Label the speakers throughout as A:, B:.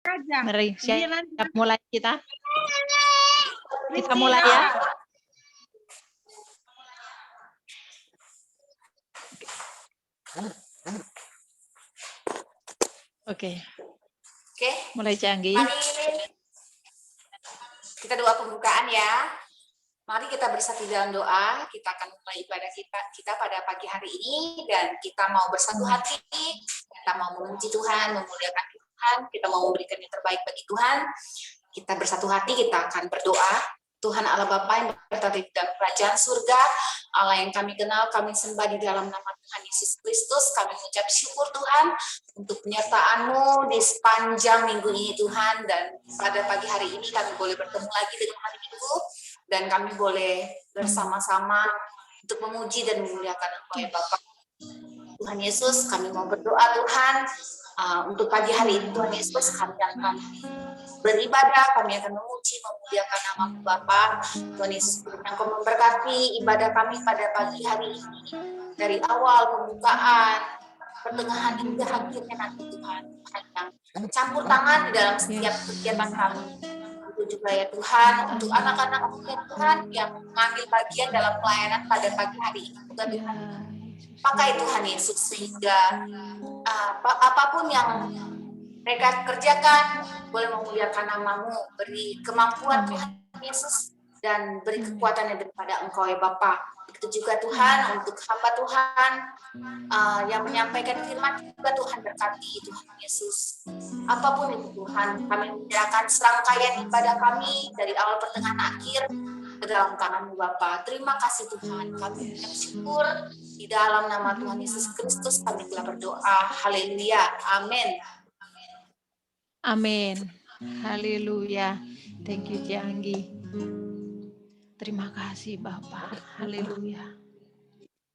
A: Mari siap mulai kita. Kita mulai ya. Oke. Mulai Canggih.
B: Mari kita doa pembukaan ya. Mari kita bersatu dalam doa. Kita akan mulai ibadah kita pada pagi hari ini, dan kita mau bersatu hati. Kita mau memuji Tuhan, memuliakan Tuhan. Kita mau memberikan yang terbaik bagi Tuhan. Kita bersatu hati, kita akan berdoa. Tuhan Allah Bapa yang berada di dalam kerajaan surga, Allah yang kami kenal, kami sembah di dalam nama Tuhan Yesus Kristus. Kami mengucap syukur Tuhan untuk penyertaan-Mu di sepanjang minggu ini Tuhan, dan pada pagi hari ini kami boleh bertemu lagi dengan hari Minggu, dan kami boleh bersama-sama untuk memuji dan memuliakan Engkau ya Bapa. Tuhan Yesus, kami mau berdoa Tuhan, untuk pagi hari ini Tuhan Yesus, kami akan beribadah, kami akan memuji, memuliakan nama-Mu Bapa. Tuhan Yesus, Engkau memberkati ibadah kami pada pagi hari ini, dari awal pembukaan, pertengahan hingga akhirnya nanti Tuhan, yang campur tangan di dalam setiap kegiatan kami. Itu juga ya Tuhan, untuk anak-anak Tuhan yang mengambil bagian dalam pelayanan pada pagi hari ini, Tuhan, pakai Tuhan Yesus, sehingga apapun yang mereka kerjakan boleh memuliakan nama-Mu, beri kemampuan Tuhan Yesus, dan beri kekuatan yang daripada Engkau ya Bapa. Begitu juga Tuhan untuk hamba Tuhan yang menyampaikan firman juga Tuhan, berkati Tuhan Yesus. Apapun itu Tuhan, kami menyerahkan serangkaian ibadah kami dari awal pertengahan akhir ke dalam tangan-Mu Bapa. Terima kasih Tuhan, kami mengucap syukur di dalam nama Tuhan Yesus Kristus kami telah berdoa. Haleluya. Amin.
A: Amin. Haleluya. Thank you Cianggi. Terima kasih Bapak. Haleluya.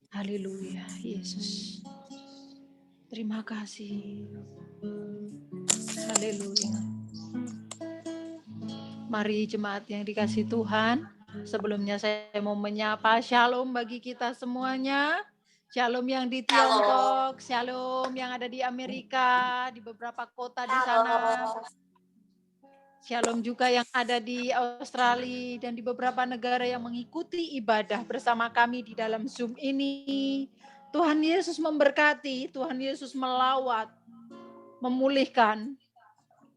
A: Haleluya Yesus. Terima kasih. Haleluya. Mari jemaat yang dikasih Tuhan, sebelumnya saya mau menyapa shalom bagi kita semuanya. Shalom yang di Tiongkok, shalom yang ada di Amerika, di beberapa kota di sana. Shalom juga yang ada di Australia dan di beberapa negara yang mengikuti ibadah bersama kami di dalam Zoom ini. Tuhan Yesus memberkati, Tuhan Yesus melawat, memulihkan,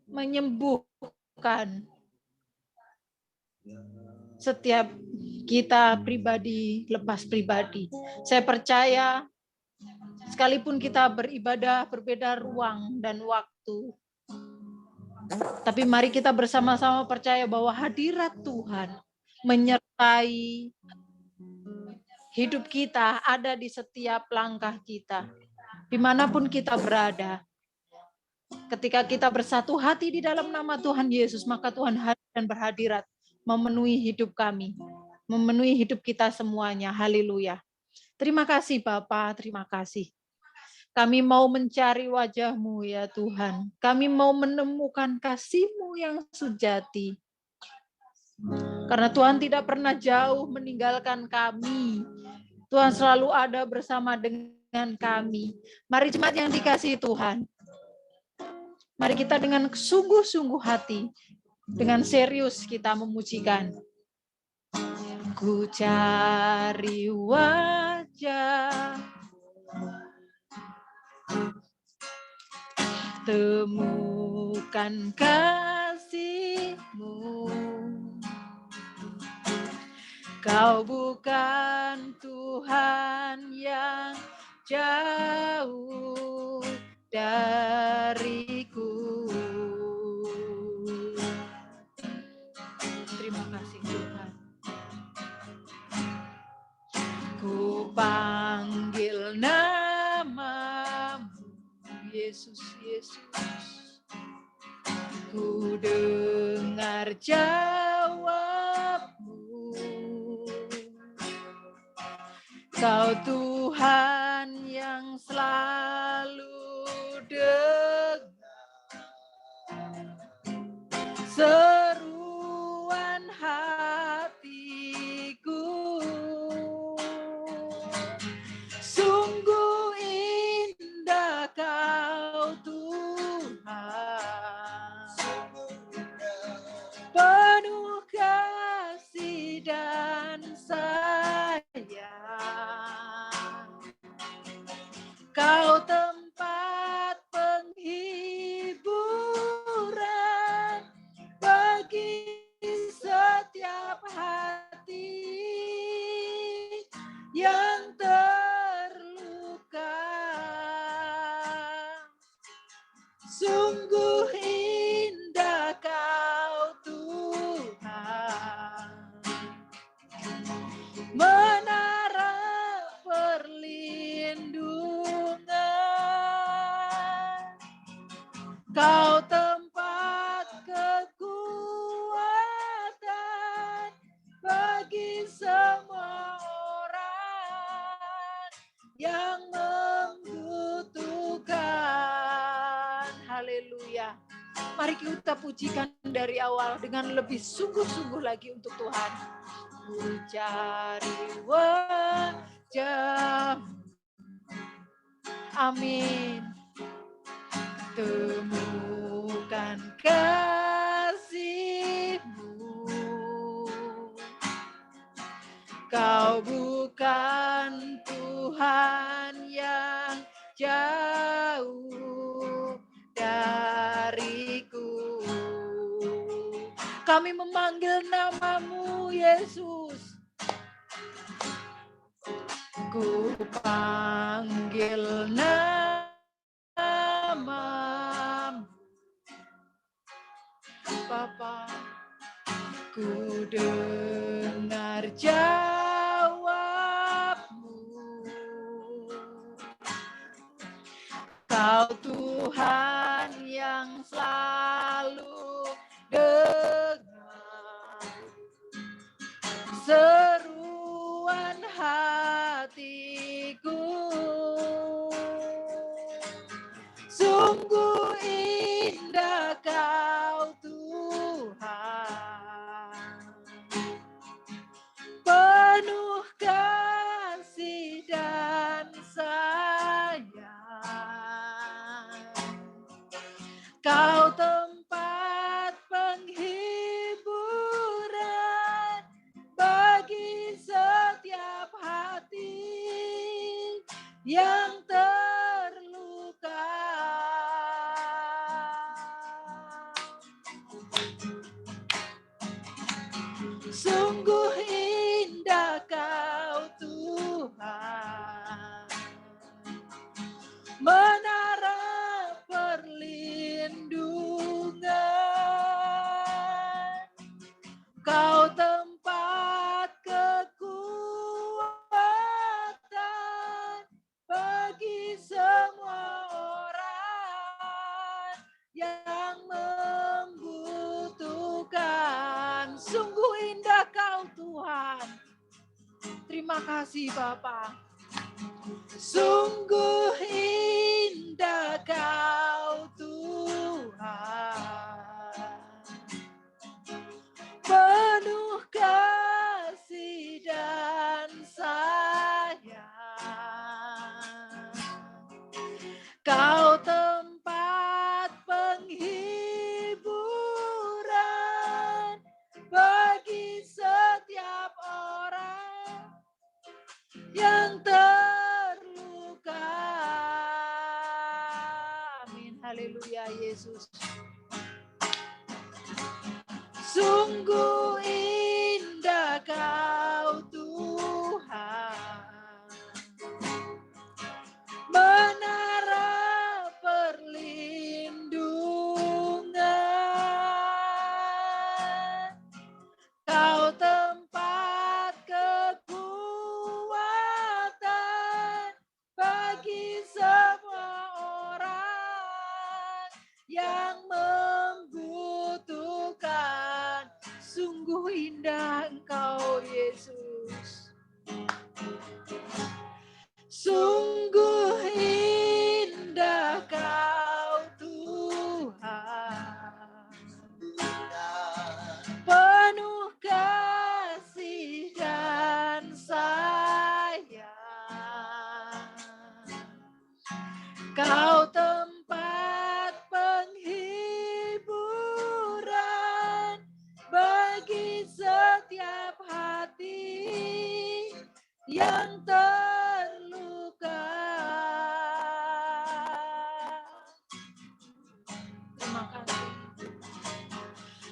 A: menyembuhkan setiap kita pribadi, lepas pribadi. Saya percaya sekalipun kita beribadah berbeda ruang dan waktu, tapi mari kita bersama-sama percaya bahwa hadirat Tuhan menyertai hidup kita, ada di setiap langkah kita, dimanapun kita berada. Ketika kita bersatu hati di dalam nama Tuhan Yesus, maka Tuhan hadir dan berhadirat memenuhi hidup kami, memenuhi hidup kita semuanya. Haleluya. Terima kasih Bapak, terima kasih. Kami mau mencari wajah-Mu ya Tuhan. Kami mau menemukan kasih-Mu yang sejati. Karena Tuhan tidak pernah jauh meninggalkan kami. Tuhan selalu ada bersama dengan kami. Mari jemaat yang dikasihi Tuhan, mari kita dengan sungguh-sungguh hati, dengan serius kita memujikan. Ku cari wajah, temukan kasih-Mu. Kau bukan Tuhan yang jauh dariku. Terima kasih Tuhan. Ku panggil nama-Mu, Yesus, Yesus. Ku dengar jawab-Mu. Kau Tuhan yang selalu dengar seruan hatiku. Sungguh indah Kau Tuhan, Mari kita pujikan dari awal dengan lebih sungguh-sungguh lagi untuk Tuhan. Ku cari wajah-Mu. Amin. Temukan kasih-Mu. Kau bukan Tuhan yang jauh dariku. Kami memanggil nama-Mu, Yesus. Ku panggil nama-Mu, Bapa. Ku dengar jawab-Mu. Kau Tuhan yang selalu dengar seruan hatiku. Sungguh indah Kau Tuhan, penuh kasih dan sayang. Kau tempat penghiburan bagi setiap hati yang terluka. Sungguh indah Kau Tuhan, menara perlindungan. Kau tempat kekuatan bagi semua orang yang membutuhkan. Sungguh indah Kau Tuhan. Terima kasih Bapa. Sungguh indah Kau Tuhan, penuh kasih dan sayang. Kau tempat penghiburan bagi setiap orang yang terluka. Amin. Haleluya Yesus. Sungguh indah Kau Tuhan, menara perlindungan. Kau tempat kekuatan bagi semua orang yang membutuhkan. Sungguh indah Engkau Yesus. Sungguh indah Kau Tuhan, penuh kasih dan sayang. Kau tempat penghiburan bagi setiap hati yang terluka. Terima kasih.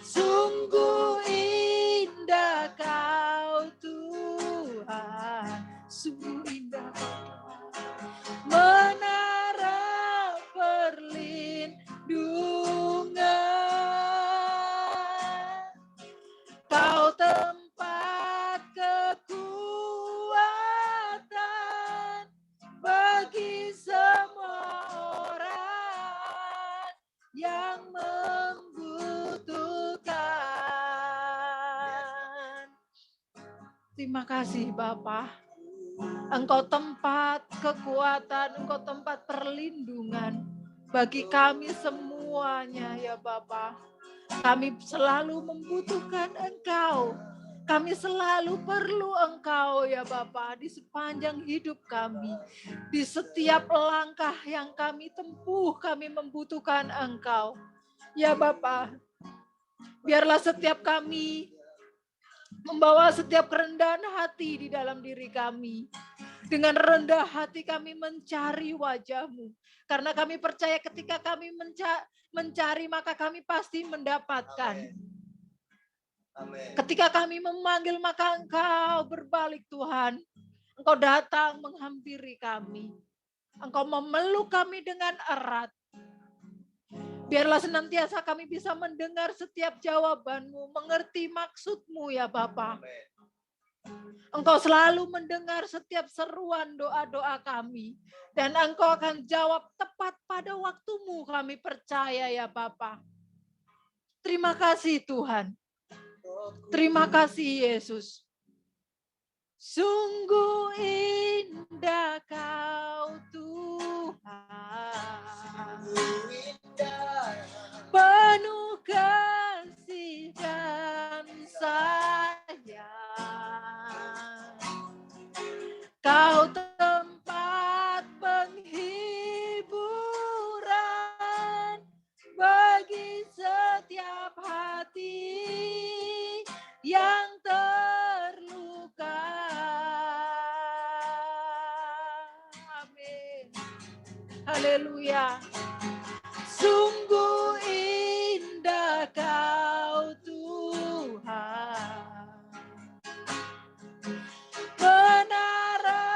A: Sungguh indah Kau Tuhan, sungguh indah Kau Tuhan, menara perlindungan. Kau tempat kekuatan bagi semua orang yang membutuhkan. Terima kasih Bapa. Engkau tempat kekuatan, Engkau tempat perlindungan bagi kami semua semuanya ya Bapa. Kami selalu membutuhkan Engkau. Kami selalu perlu Engkau ya Bapa di sepanjang hidup kami. Di setiap langkah yang kami tempuh, kami membutuhkan Engkau. Ya Bapa, biarlah setiap kami membawa setiap kerendahan hati di dalam diri kami. Dengan rendah hati kami mencari wajah-Mu. Karena kami percaya ketika kami mencari, maka kami pasti mendapatkan.
C: Amin.
A: Ketika kami memanggil, maka Engkau berbalik Tuhan. Engkau datang menghampiri kami. Engkau memeluk kami dengan erat. Biarlah senantiasa kami bisa mendengar setiap jawaban-Mu, mengerti maksud-Mu ya Bapa. Engkau selalu mendengar setiap seruan doa-doa kami. Dan Engkau akan jawab tepat pada waktu-Mu, kami percaya ya Bapa. Terima kasih Tuhan. Terima kasih Yesus. Sungguh indah Kau Tuhan, penuh kasih dan sayang. Kau tempat penghiburan bagi setiap hati yang terluka. Amin. Haleluya. Sungguh indah Kau Tuhan, menara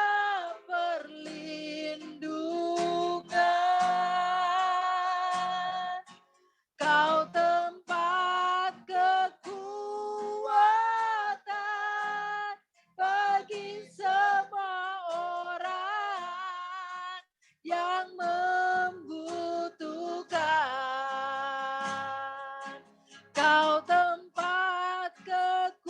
A: perlindungan. Kau tempat kekuatan bagi semua orang yang membutuhkan. Kau tempat kekuatan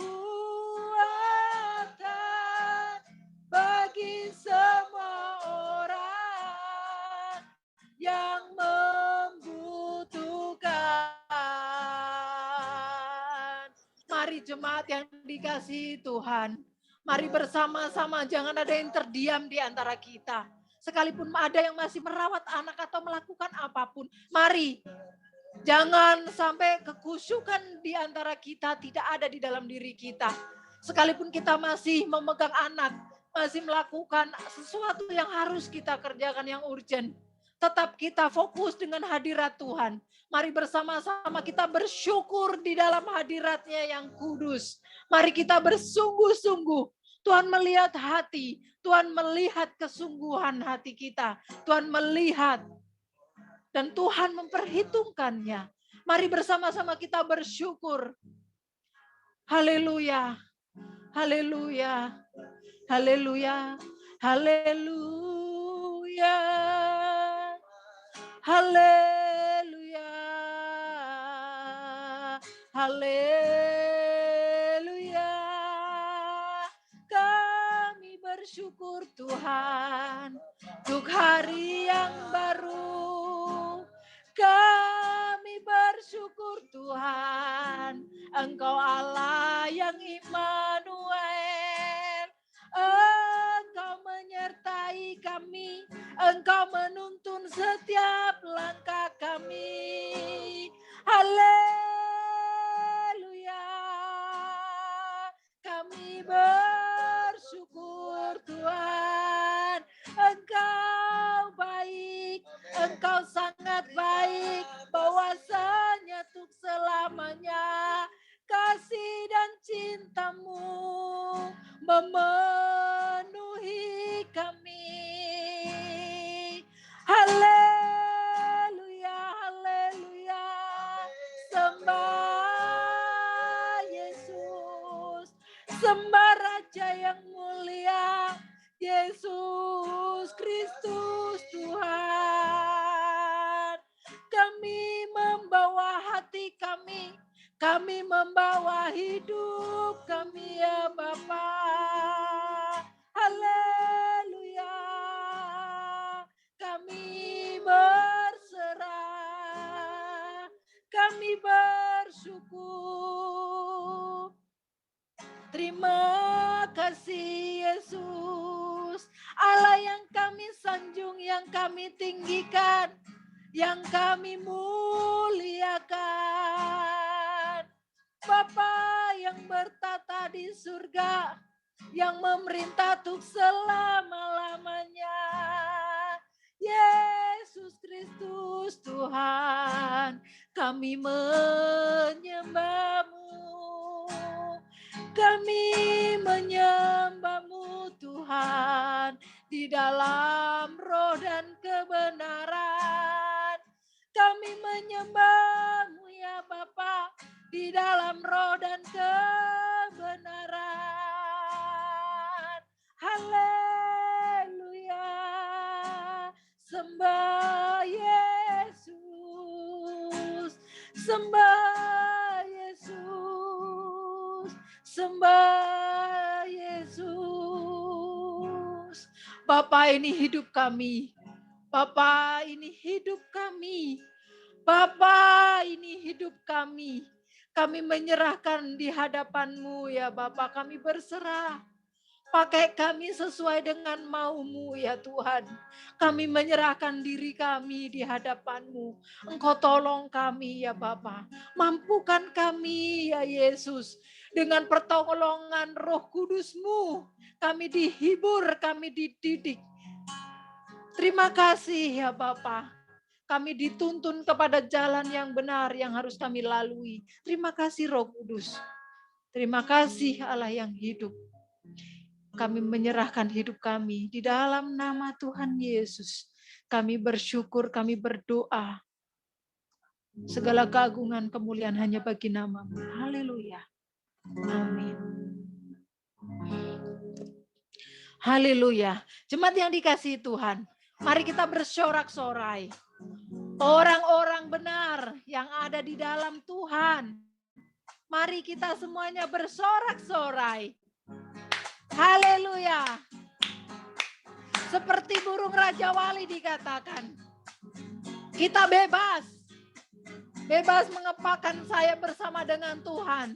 A: bagi semua orang yang membutuhkan. Mari jemaat yang dikasihi Tuhan, mari bersama-sama, jangan ada yang terdiam di antara kita. Sekalipun ada yang masih merawat anak atau melakukan apapun, mari. Jangan sampai kekusyukan di antara kita tidak ada di dalam diri kita. Sekalipun kita masih memegang anak, masih melakukan sesuatu yang harus kita kerjakan yang urgent, tetap kita fokus dengan hadirat Tuhan. Mari bersama-sama kita bersyukur di dalam hadirat-Nya yang kudus. Mari kita bersungguh-sungguh. Tuhan melihat hati, Tuhan melihat kesungguhan hati kita. Tuhan melihat dan Tuhan memperhitungkannya. Mari bersama-sama kita bersyukur. Haleluya. Haleluya. Haleluya. Haleluya. Haleluya. Haleluya. Kami bersyukur Tuhan untuk hari yang baru. Kami bersyukur Tuhan, Engkau Allah yang Immanuel. Engkau menyertai kami, Engkau menuntun setiap langkah kami. Haleluya. Kami bersyukur Tuhan, Engkau baik, Engkau sangat baik, bahwasanya untuk selamanya kasih dan cinta-Mu memenuhi kami. Haleluya, haleluya. Sembah Yesus, sembah Raja yang mulia, Yesus Kristus Tuhan. Kami membawa hati kami membawa hidup kami ya Bapa. Haleluya. Kami berserah kami bersyukur. Terima kasih Yesus, Allah yang kami sanjung, yang kami tinggikan, yang kami muliakan. Bapa yang bertata di surga, yang memerintah untuk selama-lamanya. Yesus Kristus Tuhan, kami menyembah-Mu. Kami menyembah-Mu Tuhan di dalam roh dan kebenaran. Kami menyembah-Mu ya Bapa di dalam roh dan kebenaran. Haleluya. Sembah Yesus. Sembah Yesus. Sembah Yesus. Bapa, ini hidup kami. Bapa, ini hidup kami. Bapa, ini hidup kami. Kami menyerahkan di hadapan-Mu ya Bapa, kami berserah. Pakai kami sesuai dengan mau-Mu ya Tuhan. Kami menyerahkan diri kami di hadapan-Mu. Engkau tolong kami ya Bapa. Mampukan kami ya Yesus. Dengan pertolongan Roh Kudus-Mu. Kami dihibur, kami dididik. Terima kasih ya Bapa. Kami dituntun kepada jalan yang benar yang harus kami lalui. Terima kasih Roh Kudus. Terima kasih Allah yang hidup. Kami menyerahkan hidup kami di dalam nama Tuhan Yesus. Kami bersyukur, kami berdoa. Segala keagungan, kemuliaan hanya bagi nama-Mu. Haleluya. Amin. Haleluya. Jemaat yang dikasihi Tuhan, mari kita bersorak-sorai. Orang-orang benar yang ada di dalam Tuhan. Mari kita semuanya bersorak-sorai. Haleluya. Seperti burung Raja Wali dikatakan. Kita bebas. Bebas mengepakkan sayap bersama dengan Tuhan.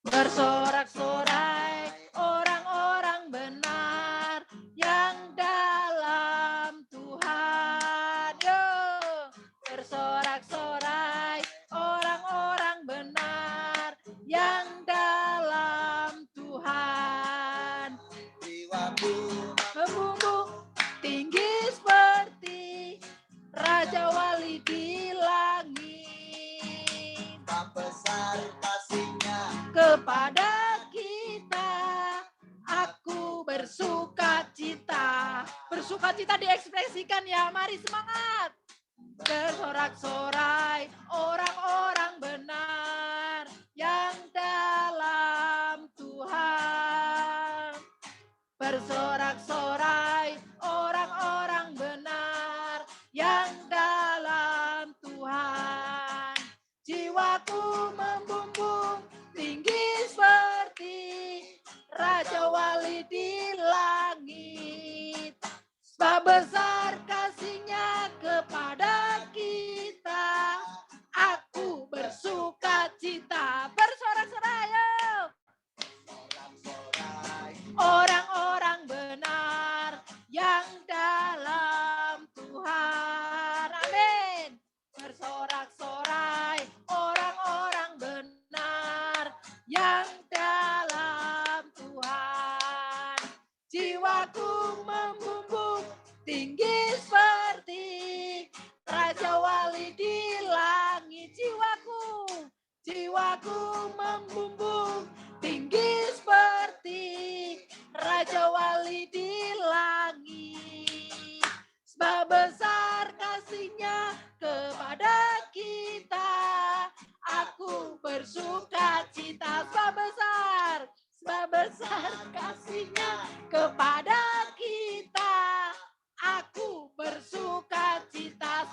A: Bersorak-sorai orang-orang benar yang dalam Tuhan. Yo, bersorak-sorai orang-orang benar yang dalam Tuhan.
C: Jiwaku
A: Membumbung tinggi seperti Raja Wali di langit.
C: besar kasih-Nya
A: Kepada kita aku bersukacita. Bersukacita diekspresikan ya, mari semangat. Bersorak-sorai orang-orang benar yang dalam Tuhan. Bersorak-sorai orang-orang benar yang dalam Tuhan. Jiwaku membumbung tinggi seperti Raja Wali di langit. Sebab besar kasih-Nya kepada kita, aku bersukacita. Bersorak-sorai yuk. Orang-orang benar yang dalam Tuhan. Amin. Bersorak-sorai orang-orang benar yang dalam Tuhan. Jiwaku membumbung tinggi seperti Raja Wali di langit. Jiwaku membumbung tinggi seperti Raja Wali di langit. Sebab besar kasih-Nya kepada kita, aku bersukacita. Sebab besar kasih-Nya kepada kita, aku bersukacita.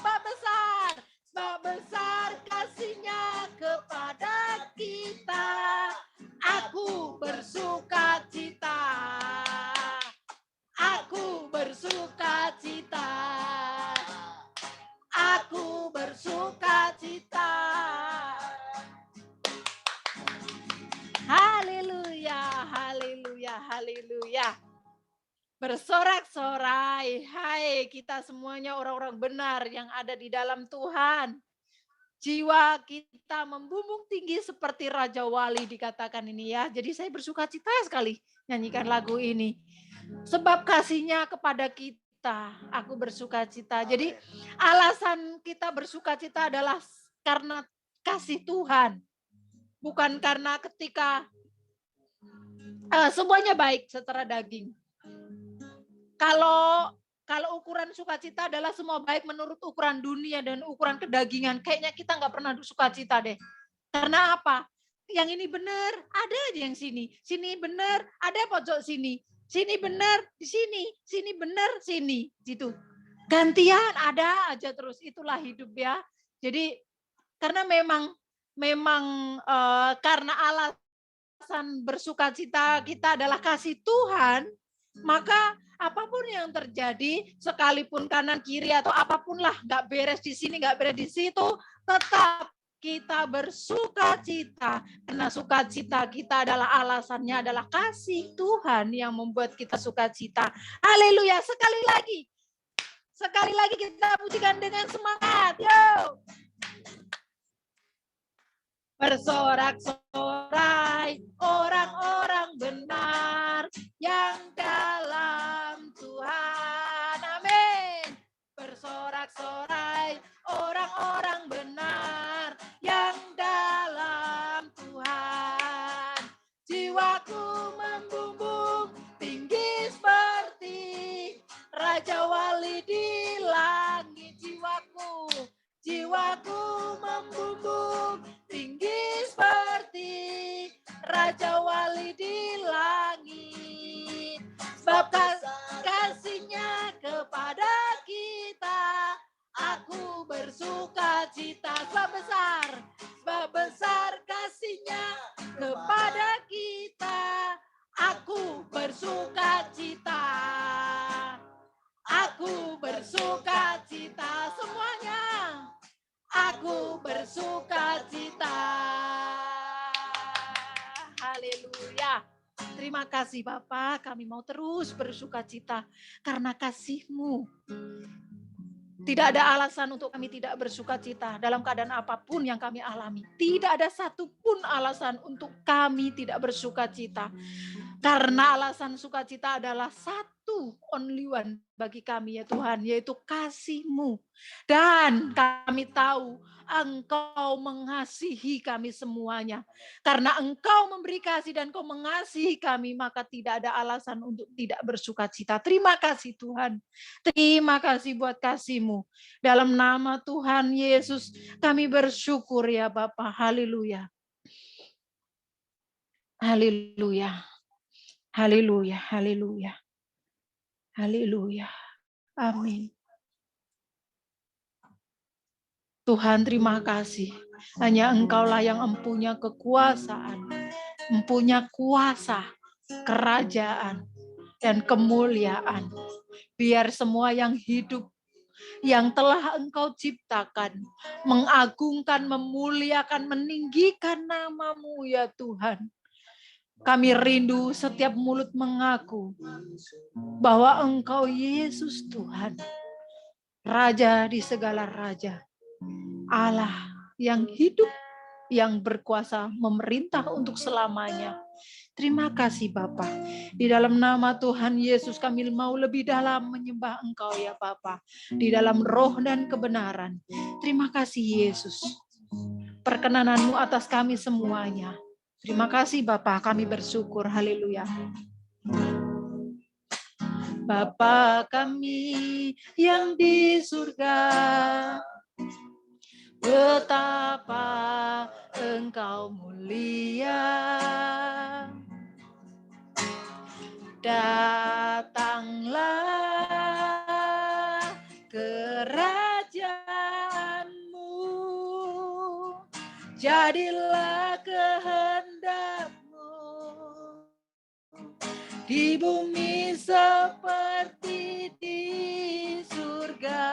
A: Sebab besar kasih-Nya kepada kita, aku bersukacita. Aku bersukacita. Aku bersukacita. Haleluya. Bersorak-sorai, hai kita semuanya orang-orang benar yang ada di dalam Tuhan. Jiwa kita membumbung tinggi seperti Raja Wali dikatakan ini ya. Jadi saya bersuka cita sekali nyanyikan lagu ini. Sebab kasihnya kepada kita, aku bersuka cita. Jadi alasan kita bersuka cita adalah karena kasih Tuhan. Bukan karena ketika semuanya baik secara daging. Kalau ukuran sukacita adalah semua baik menurut ukuran dunia dan ukuran kedagingan, kayaknya kita nggak pernah sukacita deh. Karena apa? Yang ini benar, ada aja yang sini. Sini benar, ada pojok sini. Sini benar, di sini benar, sini. Gitu. Gantian ada aja terus. Itulah hidup ya. Jadi karena memang karena alasan bersukacita kita adalah kasih Tuhan, maka apapun yang terjadi, sekalipun kanan kiri atau apapun lah, nggak beres di sini, nggak beres di situ, tetap kita bersukacita. Karena sukacita kita adalah alasannya adalah kasih Tuhan yang membuat kita sukacita. Haleluya, sekali lagi kita pujikan dengan semangat. Yo. Bersorak-sorai orang-orang benar yang dalam Tuhan. Amin. Bersorak-sorai orang-orang benar yang dalam Tuhan. Jiwaku membumbung tinggi seperti Raja Wali di langit. Jiwaku membumbung tinggi seperti Raja Wali di langit. Sebab kasihnya kepada kita, aku bersuka cita. Sebab besar kasihnya kepada kita, aku bersuka cita. Aku bersuka cita semuanya. Aku bersuka cita. Haleluya. Terima kasih Bapak, kami mau terus bersuka cita karena kasih-Mu. Tidak ada alasan untuk kami tidak bersuka cita dalam keadaan apapun yang kami alami. Tidak ada satupun alasan untuk kami tidak bersuka cita. Karena alasan sukacita adalah satu, only one bagi kami ya Tuhan, yaitu kasih-Mu. Dan kami tahu Engkau mengasihi kami semuanya. Karena Engkau memberi kasih dan Engkau mengasihi kami, maka tidak ada alasan untuk tidak bersukacita. Terima kasih Tuhan. Terima kasih buat kasih-Mu. Dalam nama Tuhan Yesus kami bersyukur ya Bapa. Haleluya. Haleluya. Haleluya, haleluya, haleluya, amin. Tuhan terima kasih, hanya Engkaulah yang mempunyai kekuasaan, mempunyai kuasa, kerajaan, dan kemuliaan. Biar semua yang hidup, yang telah Engkau ciptakan, mengagungkan, memuliakan, meninggikan nama-Mu ya Tuhan. Kami rindu setiap mulut mengaku bahwa Engkau Yesus Tuhan, Raja di segala raja, Allah yang hidup, yang berkuasa memerintah untuk selamanya. Terima kasih Bapa. Di dalam nama Tuhan Yesus kami mau lebih dalam menyembah Engkau ya Bapa. Di dalam roh dan kebenaran. Terima kasih Yesus. Perkenanan-Mu atas kami semuanya. Terima kasih Bapa, kami bersyukur. Haleluya. Bapa kami yang di surga, betapa Engkau mulia. Datanglah kerajaan-Mu, jadilah kehendak-Mu di bumi seperti di surga.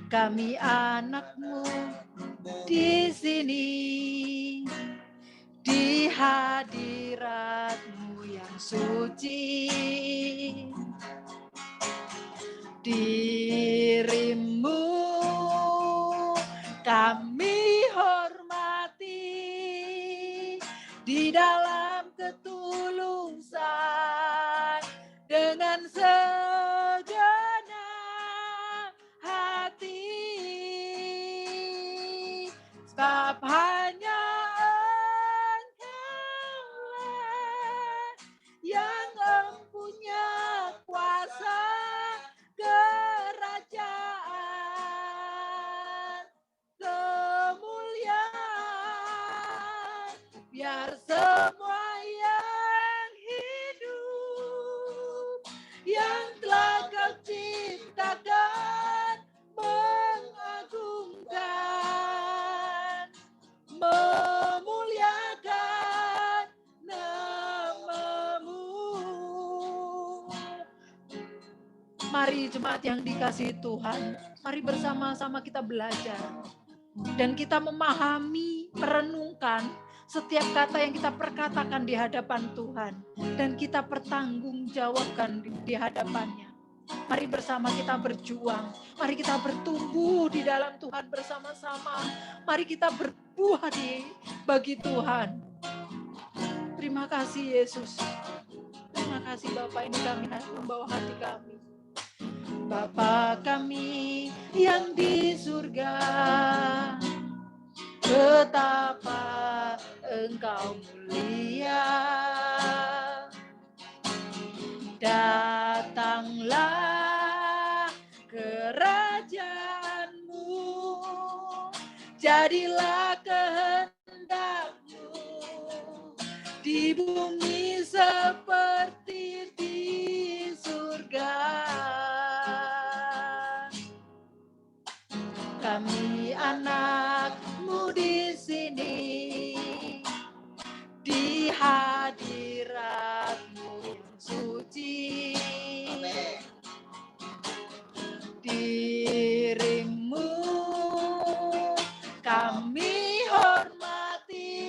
A: Kami anak-Mu di sini, di hadirat-Mu yang suci. Dirimu kami hormati di dalam ketulusan dengan segenap hati, sebab hanya Engkaulah yang mempunyai kuasa kerajaan, kemuliaan, biar semua yang hidup yang telah Kau ciptakan mengagungkan, memuliakan nama-Mu. Mari jemaat yang dikasihi Tuhan, mari bersama-sama kita belajar dan kita memahami, merenungkan setiap kata yang kita perkatakan di hadapan Tuhan dan kita pertanggungjawabkan di hadapannya. Mari bersama kita berjuang, mari kita bertumbuh di dalam Tuhan bersama-sama, mari kita berbuah bagi Tuhan. Terima kasih Yesus, terima kasih Bapa, ini kami membawa hati kami. Bapa kami yang di surga, betapa Engkau mulia. Datanglah kerajaan-Mu, jadilah kehendak-Mu di bumi seperti di surga. Kami anak-Mu di sini, di hadirat-Mu yang suci. Dirimu kami hormati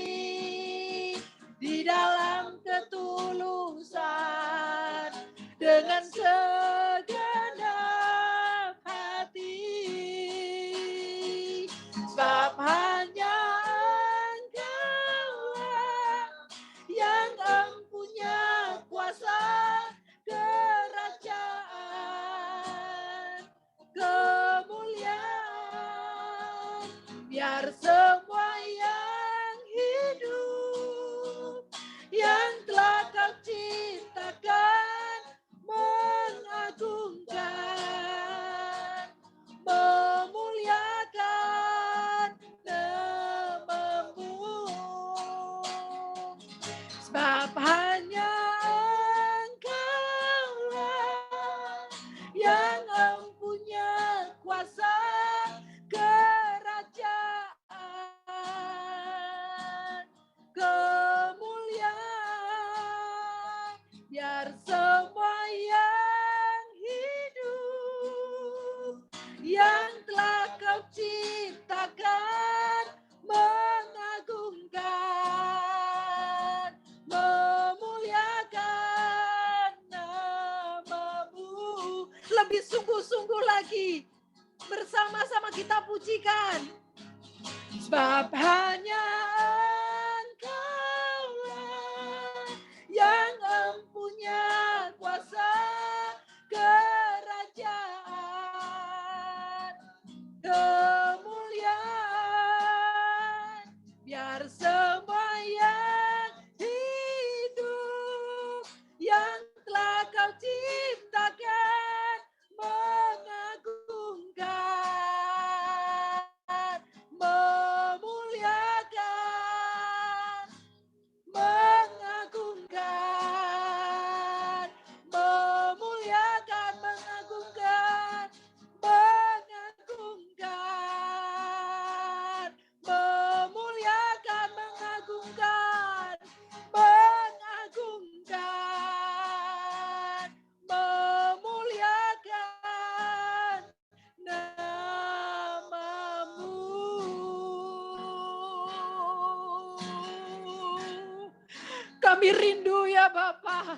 A: di dalam ketulusan dengan segenap hati, sebab hanya Engkaulah yang mempunyai kuasa kerajaan, kemuliaan, biar semua yang hidup yang telah Kau ciptakan mengagungkan, memuliakan nama-Mu, sebab hanya Engkaulah yang mempunyai kuasa kerajaan, kemuliaan, biar semua yang hidup yang telah Kau ciptakan mengagungkan, memuliakan nama-Mu. Lebih sungguh-sungguh lagi, bersama-sama kita pujikan, sebab hanya Engkaulah yang mempunyai kuasa kerajaan, kemuliaan, biar semua yang hidup yang telah Kau ciptakan mengagungkan, memuliakan Kami rindu ya Bapa.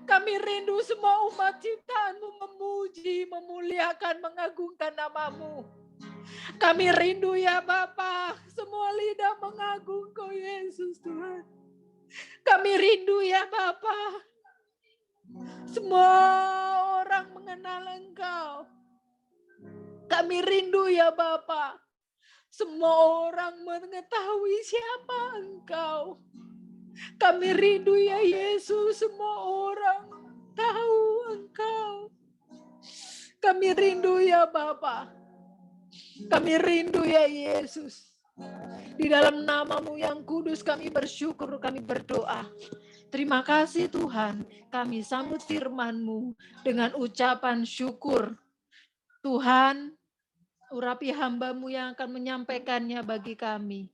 A: Kami rindu semua umat ciptaan-Mu memuji, memuliakan, mengagungkan nama-Mu. Kami rindu ya Bapa, semua lidah mengagung Kau Yesus Tuhan. Kami rindu ya Bapa, semua orang mengenal Engkau. Kami rindu ya Bapa, semua orang mengetahui siapa Engkau. Kami rindu ya Yesus, semua orang tahu Engkau. Kami rindu ya Bapa. Kami rindu ya Yesus. Di dalam nama-Mu yang kudus kami bersyukur, kami berdoa. Terima kasih Tuhan, kami sambut firman-Mu dengan ucapan syukur. Tuhan, urapi hamba-Mu yang akan menyampaikannya bagi kami.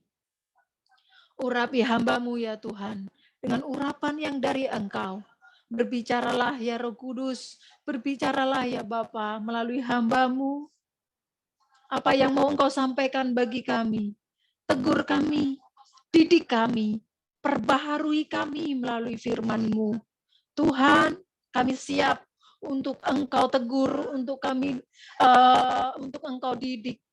A: Urapi hamba-Mu ya Tuhan, dengan urapan yang dari Engkau. Berbicaralah ya Roh Kudus, berbicaralah ya Bapa melalui hamba-Mu. Apa yang mau Engkau sampaikan bagi kami. Tegur kami, didik kami, perbaharui kami melalui firman-Mu. Tuhan, kami siap untuk Engkau tegur, untuk Engkau didik,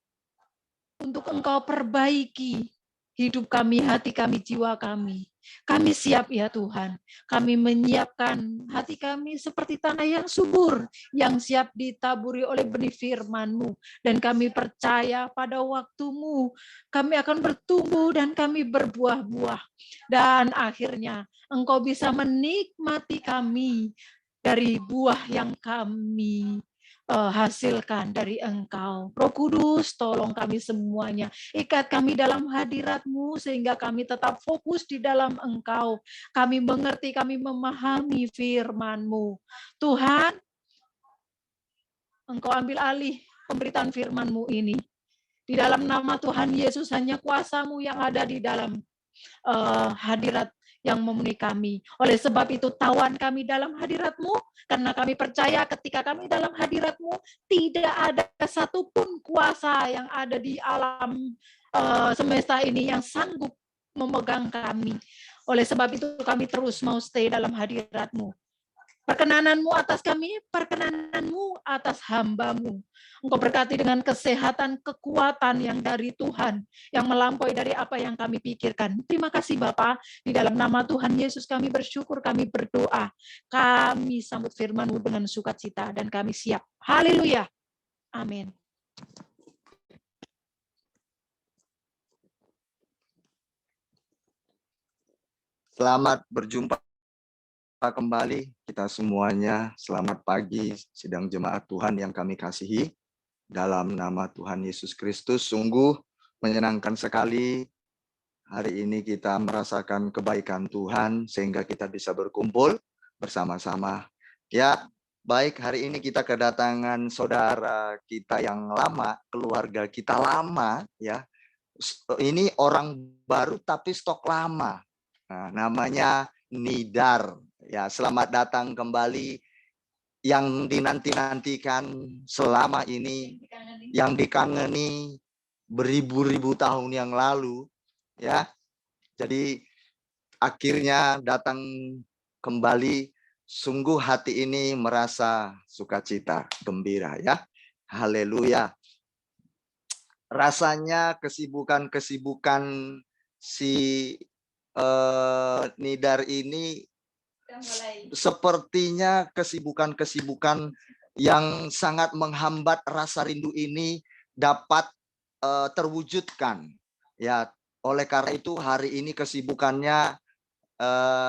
A: untuk Engkau perbaiki hidup kami, hati kami, jiwa kami. Kami siap ya Tuhan. Kami menyiapkan hati kami seperti tanah yang subur, yang siap ditaburi oleh benih firman-Mu. Dan kami percaya pada waktu-Mu, kami akan bertumbuh dan kami berbuah-buah. Dan akhirnya Engkau bisa menikmati kami dari buah yang kami hasilkan dari Engkau. Roh Kudus, tolong kami semuanya. Ikat kami dalam hadirat-Mu sehingga kami tetap fokus di dalam Engkau. Kami mengerti, kami memahami firman-Mu. Tuhan, Engkau ambil alih pemberitaan firman-Mu ini. Di dalam nama Tuhan Yesus, hanya kuasa-Mu yang ada di dalam hadirat yang memenuhi kami. Oleh sebab itu tawan kami dalam hadirat-Mu, karena kami percaya ketika kami dalam hadirat-Mu, tidak ada satupun kuasa yang ada di alam semesta ini yang sanggup memegang kami. Oleh sebab itu kami terus mau stay dalam hadirat-Mu. Perkenanan-Mu atas kami, perkenanan-Mu atas hamba-Mu. Engkau berkati dengan kesehatan, kekuatan yang dari Tuhan, yang melampaui dari apa yang kami pikirkan. Terima kasih Bapa, di dalam nama Tuhan Yesus kami bersyukur, kami berdoa. Kami sambut firman-Mu dengan sukacita dan kami siap. Haleluya. Amin.
D: Selamat berjumpa kembali kita semuanya. Selamat pagi sidang jemaat Tuhan yang kami kasihi. Dalam nama Tuhan Yesus Kristus, sungguh menyenangkan sekali hari ini kita merasakan kebaikan Tuhan sehingga kita bisa berkumpul bersama-sama. Ya, baik, hari ini kita kedatangan saudara kita yang lama, keluarga kita lama ya. Ini orang baru tapi stok lama. Nah, namanya Nidar. Ya, selamat datang kembali yang dinanti-nantikan selama ini, yang dikangeni beribu-ribu tahun yang lalu, ya. Jadi akhirnya datang kembali, sungguh hati ini merasa sukacita, gembira ya. Haleluya. Rasanya kesibukan-kesibukan si Nidar ini sepertinya kesibukan-kesibukan yang sangat menghambat rasa rindu ini dapat terwujudkan. Ya, oleh karena itu hari ini kesibukannya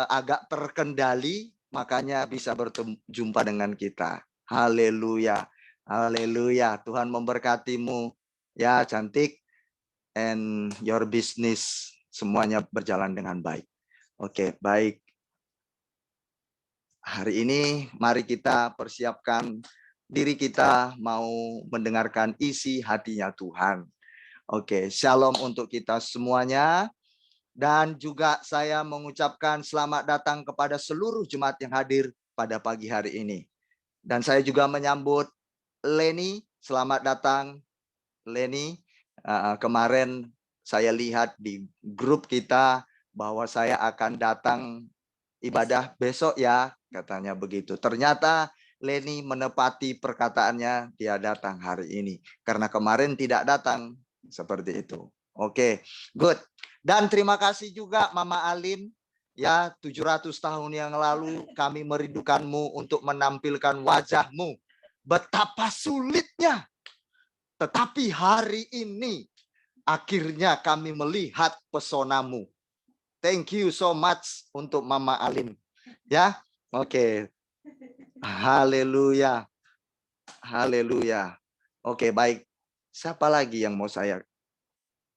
D: agak terkendali, makanya bisa berjumpa dengan kita. Haleluya. Haleluya. Tuhan memberkatimu ya cantik, and your business semuanya berjalan dengan baik. Oke, baik. Hari ini mari kita persiapkan diri kita mau mendengarkan isi hatinya Tuhan. Oke, shalom untuk kita semuanya. Dan juga saya mengucapkan selamat datang kepada seluruh jemaat yang hadir pada pagi hari ini. Dan saya juga menyambut Leni, selamat datang Leni. Kemarin saya lihat di grup kita bahwa saya akan datang ibadah besok ya, katanya begitu. Ternyata Leni menepati perkataannya, dia datang hari ini. Karena kemarin tidak datang, seperti itu. Oke, good. Dan terima kasih juga Mama Alin. Ya, 700 tahun yang lalu kami merindukanmu untuk menampilkan wajahmu. Betapa sulitnya. Tetapi hari ini akhirnya kami melihat pesonamu. Thank you so much untuk Mama Alin. Ya, oke. Haleluya. Haleluya. Oke, baik. Siapa lagi yang mau saya?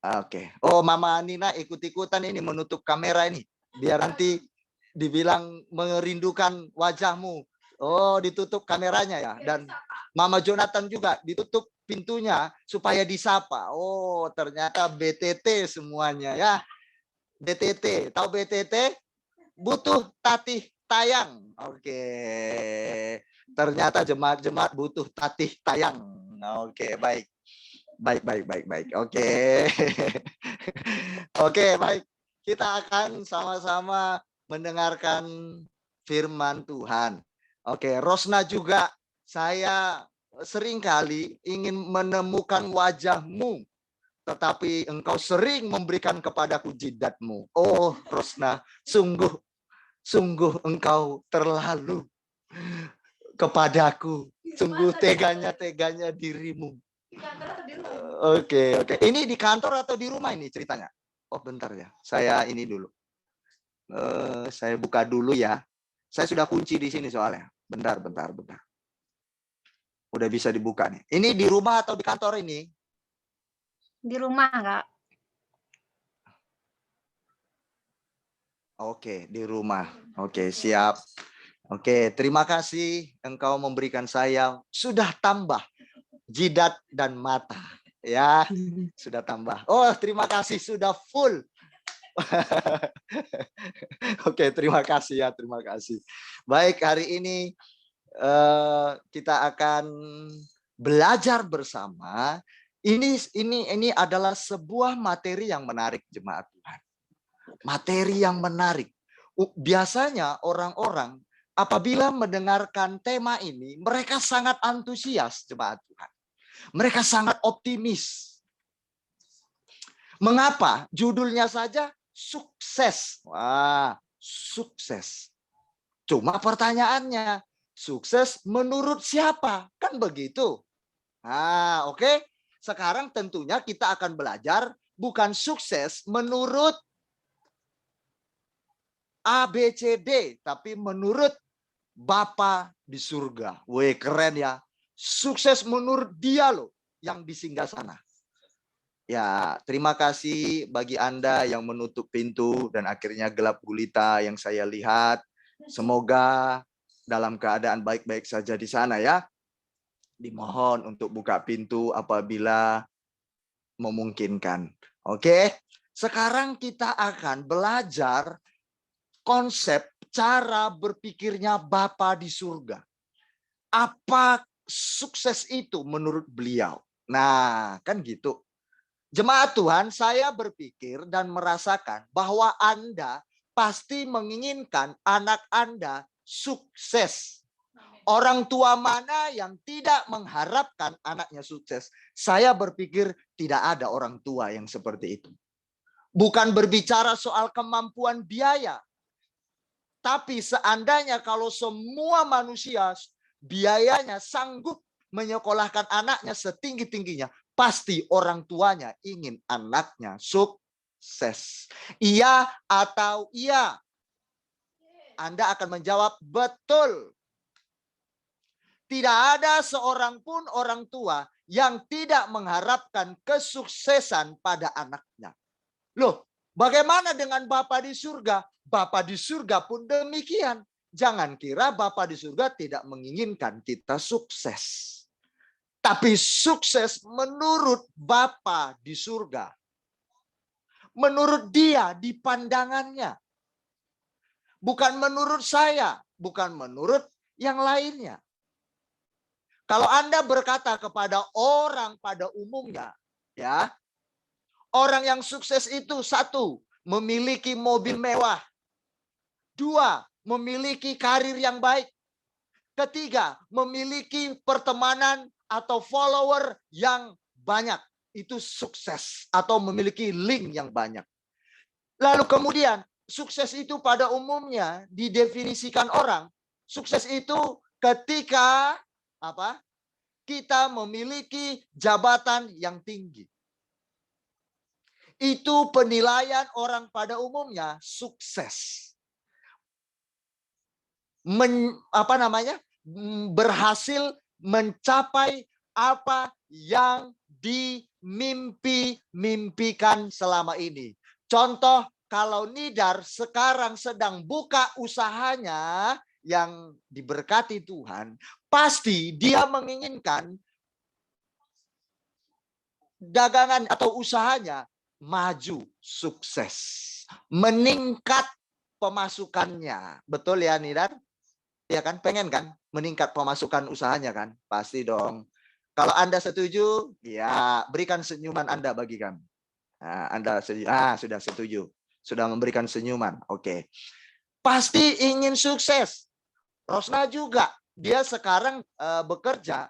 D: Oke. Oh, Mama Nina ikut-ikutan ini menutup kamera ini. Biar nanti dibilang merindukan wajahmu. Oh, ditutup kameranya ya. Dan Mama Jonathan juga ditutup pintunya supaya disapa. Oh, ternyata BTT semuanya ya. BTT, tahu BTT? Butuh tatih tayang. Oke. Ternyata jemaat-jemaat butuh tatih tayang. Oke, baik. Baik. Oke. Oke, baik. Kita akan sama-sama mendengarkan firman Tuhan. Oke, Rosna juga, saya seringkali ingin menemukan wajahmu, tetapi engkau sering memberikan kepadaku jidatmu. Oh, Rosna, sungguh engkau terlalu kepadaku. Sungguh teganya dirimu. Oke. Ini di kantor atau di rumah ini ceritanya? Oh, bentar ya. Saya ini dulu. Saya buka dulu ya. Saya sudah kunci di sini soalnya. Bentar. Udah bisa dibuka nih. Ini di rumah atau di kantor ini?
E: Di rumah, Kak.
D: Oke, di rumah. Oke, siap. Oke, terima kasih engkau memberikan saya sudah tambah jidat dan mata. Ya, sudah tambah. Oh, terima kasih sudah full. Oke, terima kasih ya, terima kasih. Baik, hari ini kita akan belajar bersama. Ini adalah sebuah materi yang menarik, jemaat Tuhan. Materi yang menarik. Biasanya orang-orang apabila mendengarkan tema ini, mereka sangat antusias, jemaat Tuhan. Mereka sangat optimis. Mengapa? Judulnya saja sukses. Wah, sukses. Cuma pertanyaannya, sukses menurut siapa? Kan begitu. Nah, oke. Sekarang tentunya kita akan belajar bukan sukses menurut ABCD, tapi menurut Bapa di surga. Wih, keren ya. Sukses menurut dia loh yang di singgasana. Ya, terima kasih bagi Anda yang menutup pintu dan akhirnya gelap gulita yang saya lihat. Semoga dalam keadaan baik-baik saja di sana ya. Dimohon untuk buka pintu apabila memungkinkan. Oke, sekarang kita akan belajar konsep cara berpikirnya Bapa di surga. Apa sukses itu menurut beliau? Nah, kan gitu. Jemaat Tuhan, saya berpikir dan merasakan bahwa Anda pasti menginginkan anak Anda sukses. Orang tua mana yang tidak mengharapkan anaknya sukses? Saya berpikir tidak ada orang tua yang seperti itu. Bukan berbicara soal kemampuan biaya. Tapi seandainya kalau semua manusia biayanya sanggup menyekolahkan anaknya setinggi-tingginya, pasti orang tuanya ingin anaknya sukses. Iya atau iya? Anda akan menjawab betul. Tidak ada seorang pun orang tua yang tidak mengharapkan kesuksesan pada anaknya. Loh, bagaimana dengan Bapa di surga? Bapa di surga pun demikian. Jangan kira Bapa di surga tidak menginginkan kita sukses. Tapi sukses menurut Bapa di surga. Menurut dia di pandangannya. Bukan menurut saya, bukan menurut yang lainnya. Kalau Anda berkata kepada orang pada umumnya, ya, orang yang sukses itu satu, memiliki mobil mewah. 2, memiliki karir yang baik. Ketiga, memiliki pertemanan atau follower yang banyak. Itu sukses atau memiliki link yang banyak. Lalu kemudian, sukses itu pada umumnya didefinisikan orang. Sukses itu ketika apa? Kita memiliki jabatan yang tinggi. Itu penilaian orang pada umumnya sukses. Berhasil mencapai apa yang dimimpi-mimpikan selama ini. Contoh, kalau Nidar sekarang sedang buka usahanya yang diberkati Tuhan, pasti dia menginginkan dagangan atau usahanya maju, sukses, meningkat pemasukannya. Betul ya Nidar? Ya kan, pengen kan meningkat pemasukan usahanya kan? Pasti dong. Kalau Anda setuju, ya berikan senyuman Anda bagi kami. Nah, Anda sudah setuju. Sudah memberikan senyuman. Oke. Pasti ingin sukses. Rosna juga. Dia sekarang bekerja.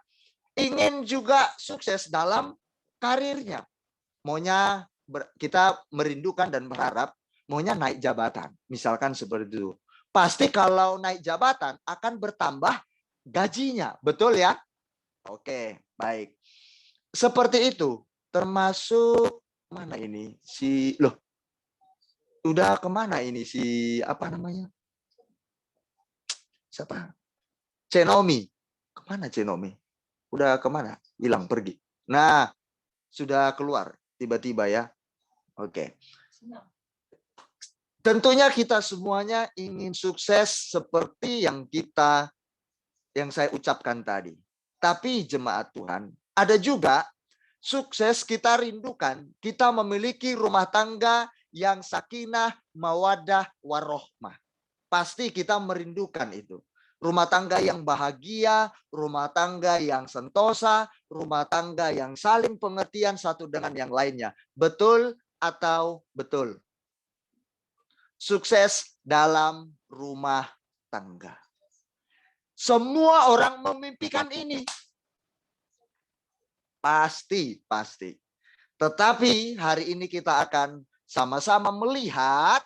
D: Ingin juga sukses dalam karirnya. Maunya kita merindukan dan berharap maunya naik jabatan. Misalkan seperti itu. Pasti kalau naik jabatan akan bertambah gajinya. Betul ya? Oke, baik. Seperti itu. Termasuk mana ini? Udah kemana ini apa namanya? Siapa? Cenomi. Kemana Cenomi? Udah kemana? Hilang, pergi. Nah, sudah keluar tiba-tiba ya. Oke. Tentunya kita semuanya ingin sukses seperti yang saya ucapkan tadi. Tapi jemaat Tuhan, ada juga sukses kita rindukan. Kita memiliki rumah tangga yang sakinah, mawaddah, warohmah. Pasti kita merindukan itu. Rumah tangga yang bahagia, rumah tangga yang sentosa, rumah tangga yang saling pengertian satu dengan yang lainnya. Betul atau betul? Sukses dalam rumah tangga. Semua orang memimpikan ini. Pasti. Tetapi hari ini kita akan sama-sama melihat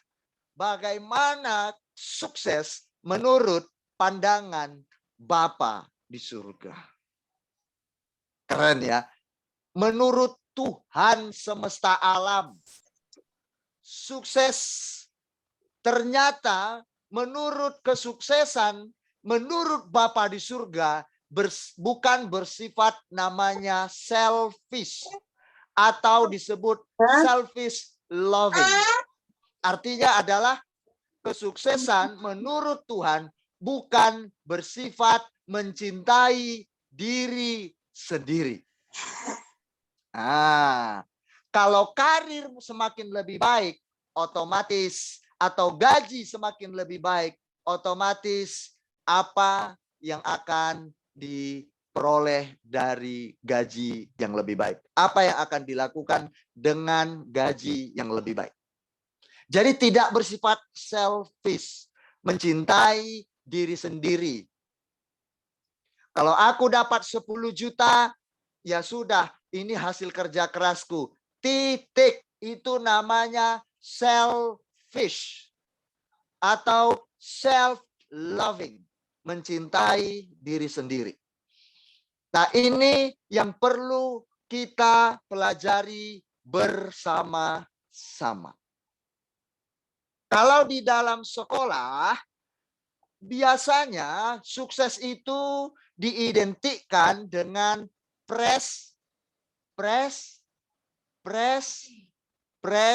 D: bagaimana sukses menurut pandangan Bapa di surga. Keren ya. Menurut Tuhan semesta alam. Sukses ternyata menurut kesuksesan, menurut Bapa di surga, bukan bersifat namanya selfish. Atau disebut selfish loving. Artinya adalah kesuksesan menurut Tuhan bukan bersifat mencintai diri sendiri. Kalau karir semakin lebih baik, otomatis atau gaji semakin lebih baik, otomatis apa yang akan diperoleh dari gaji yang lebih baik? Apa yang akan dilakukan dengan gaji yang lebih baik? Jadi tidak bersifat selfish, mencintai diri sendiri. Kalau aku dapat 10 juta, ya sudah, ini hasil kerja kerasku. Titik, itu namanya selfish atau self-loving, mencintai diri sendiri. Nah, ini yang perlu kita pelajari bersama-sama. Kalau di dalam sekolah, biasanya sukses itu diidentikan dengan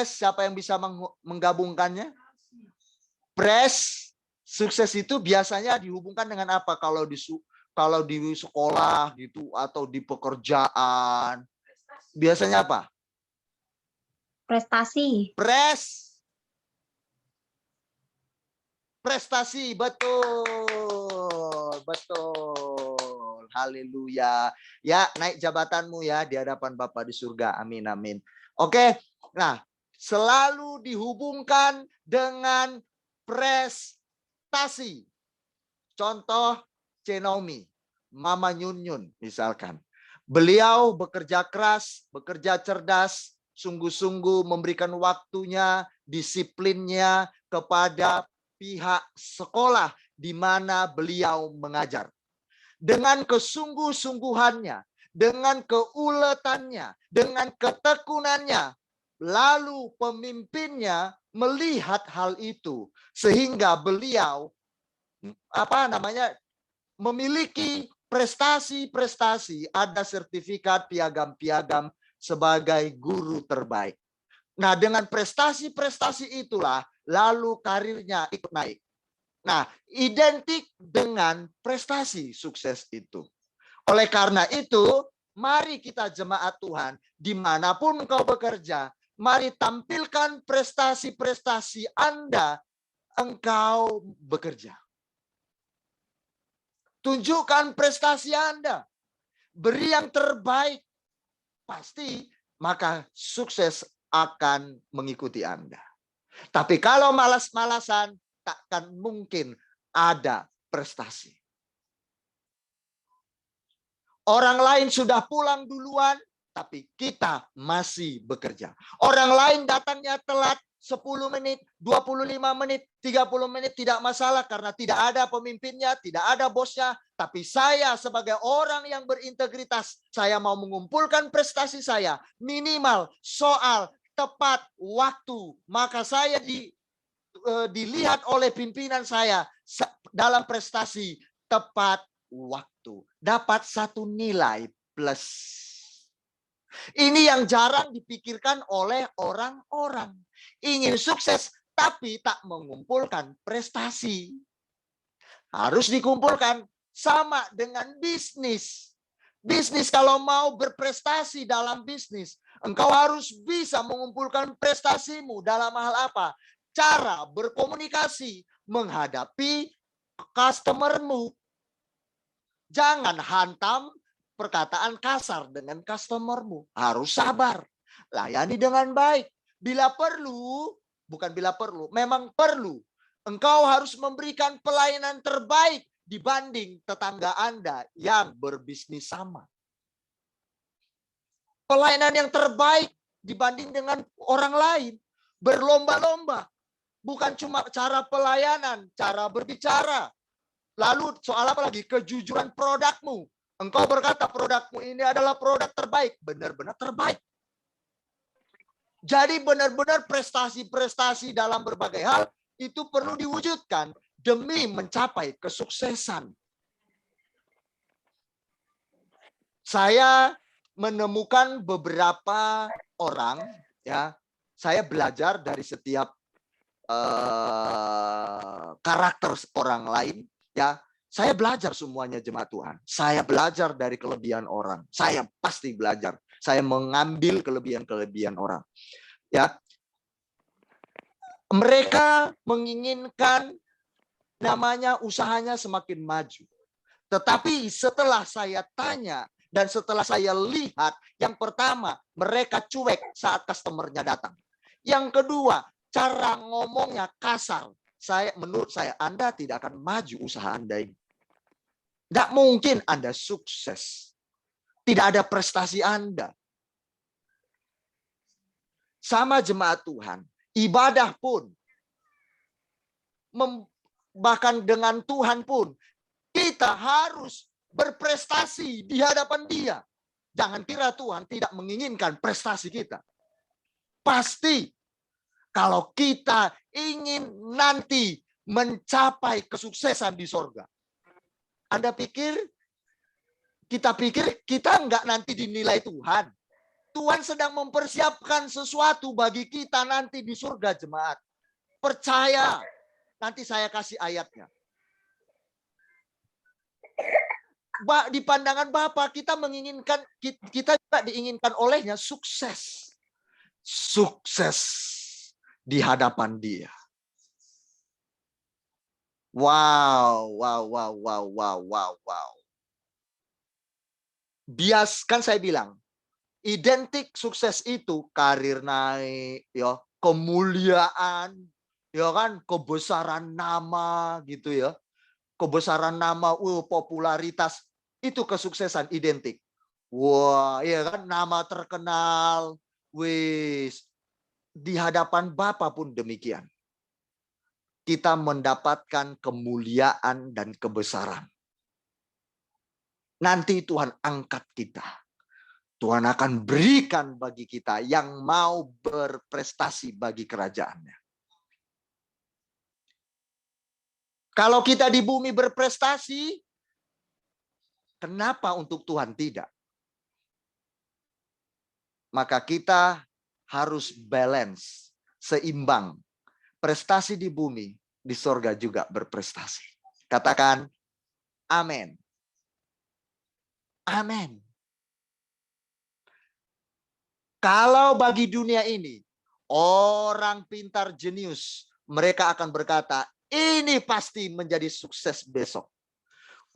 D: siapa yang bisa menggabungkannya? Sukses itu biasanya dihubungkan dengan apa kalau di sekolah gitu atau di pekerjaan? Biasanya apa?
E: Prestasi.
D: Prestasi, betul. Haleluya. Ya, naik jabatanmu ya di hadapan Bapa di surga. Amin, amin. Oke, nah selalu dihubungkan dengan prestasi. Contoh Cenomi, Mama Nyun Nyun misalkan. Beliau bekerja keras, bekerja cerdas, sungguh-sungguh memberikan waktunya, disiplinnya kepada pihak sekolah di mana beliau mengajar. Dengan kesungguh-sungguhannya, dengan keuletannya, dengan ketekunannya, lalu pemimpinnya melihat hal itu sehingga beliau memiliki prestasi-prestasi, ada sertifikat piagam-piagam sebagai guru terbaik. Nah, dengan prestasi-prestasi itulah lalu karirnya ikut naik. Nah, identik dengan prestasi sukses itu. Oleh karena itu, mari kita jemaat Tuhan, dimanapun engkau bekerja, mari tampilkan prestasi-prestasi Anda, engkau bekerja. Tunjukkan prestasi Anda. Beri yang terbaik. Pasti maka sukses akan mengikuti Anda. Tapi kalau malas-malasan, takkan mungkin ada prestasi. Orang lain sudah pulang duluan, tapi kita masih bekerja. Orang lain datangnya telat 10 menit, 25 menit, 30 menit tidak masalah karena tidak ada pemimpinnya, tidak ada bosnya. Tapi saya sebagai orang yang berintegritas, saya mau mengumpulkan prestasi saya minimal soal tepat waktu. Maka saya dilihat oleh pimpinan saya dalam prestasi tepat waktu. Dapat 1 nilai plus. Ini yang jarang dipikirkan oleh orang-orang. Ingin sukses tapi tak mengumpulkan prestasi. Harus dikumpulkan. Sama dengan bisnis. Bisnis kalau mau berprestasi dalam bisnis, engkau harus bisa mengumpulkan prestasimu dalam hal apa? Cara berkomunikasi menghadapi customermu. Jangan hantam perkataan kasar dengan customermu. Harus sabar. Layani dengan baik. Bila perlu, bukan bila perlu, memang perlu. Engkau harus memberikan pelayanan terbaik dibanding tetangga Anda yang berbisnis sama. Pelayanan yang terbaik dibanding dengan orang lain. Berlomba-lomba. Bukan cuma cara pelayanan, cara berbicara. Lalu soal apa lagi? Kejujuran produkmu. Engkau berkata produkmu ini adalah produk terbaik. Benar-benar terbaik. Jadi benar-benar prestasi-prestasi dalam berbagai hal itu perlu diwujudkan demi mencapai kesuksesan. Saya menemukan beberapa orang, ya. Saya belajar dari setiap karakter orang lain, ya. Saya belajar semuanya jemaat Tuhan. Saya belajar dari kelebihan orang. Saya pasti belajar. Saya mengambil kelebihan-kelebihan orang. Ya. Mereka menginginkan namanya usahanya semakin maju. Tetapi setelah saya tanya dan setelah saya lihat, yang pertama, mereka cuek saat customernya datang. Yang kedua, cara ngomongnya kasar. Menurut saya, Anda tidak akan maju usaha Anda ini. Tidak mungkin Anda sukses. Tidak ada prestasi Anda. Sama jemaat Tuhan, ibadah pun, bahkan dengan Tuhan pun, kita harus berprestasi di hadapan Dia. Jangan kira Tuhan tidak menginginkan prestasi kita. Pasti, kalau kita ingin nanti mencapai kesuksesan di sorga, Anda pikir, kita enggak nanti dinilai Tuhan. Tuhan sedang mempersiapkan sesuatu bagi kita nanti di surga jemaat. Percaya. Nanti saya kasih ayatnya. Di pandangan Bapa kita menginginkan, kita juga diinginkan olehnya sukses. Sukses di hadapan Dia. Wow. Kan saya bilang, identik sukses itu karir naik, yo, kemuliaan, ya kan, kebesaran nama gitu ya. Kebesaran nama, popularitas, itu kesuksesan identik. Wah, ya kan, nama terkenal, wis di hadapan Bapa pun demikian. Kita mendapatkan kemuliaan dan kebesaran. Nanti Tuhan angkat kita. Tuhan akan berikan bagi kita yang mau berprestasi bagi kerajaannya. Kalau kita di bumi berprestasi, kenapa untuk Tuhan tidak? Maka kita harus balance, seimbang. Prestasi di bumi, di sorga juga berprestasi. Katakan, amin. Amin. Kalau bagi dunia ini, orang pintar jenius, mereka akan berkata, ini pasti menjadi sukses besok.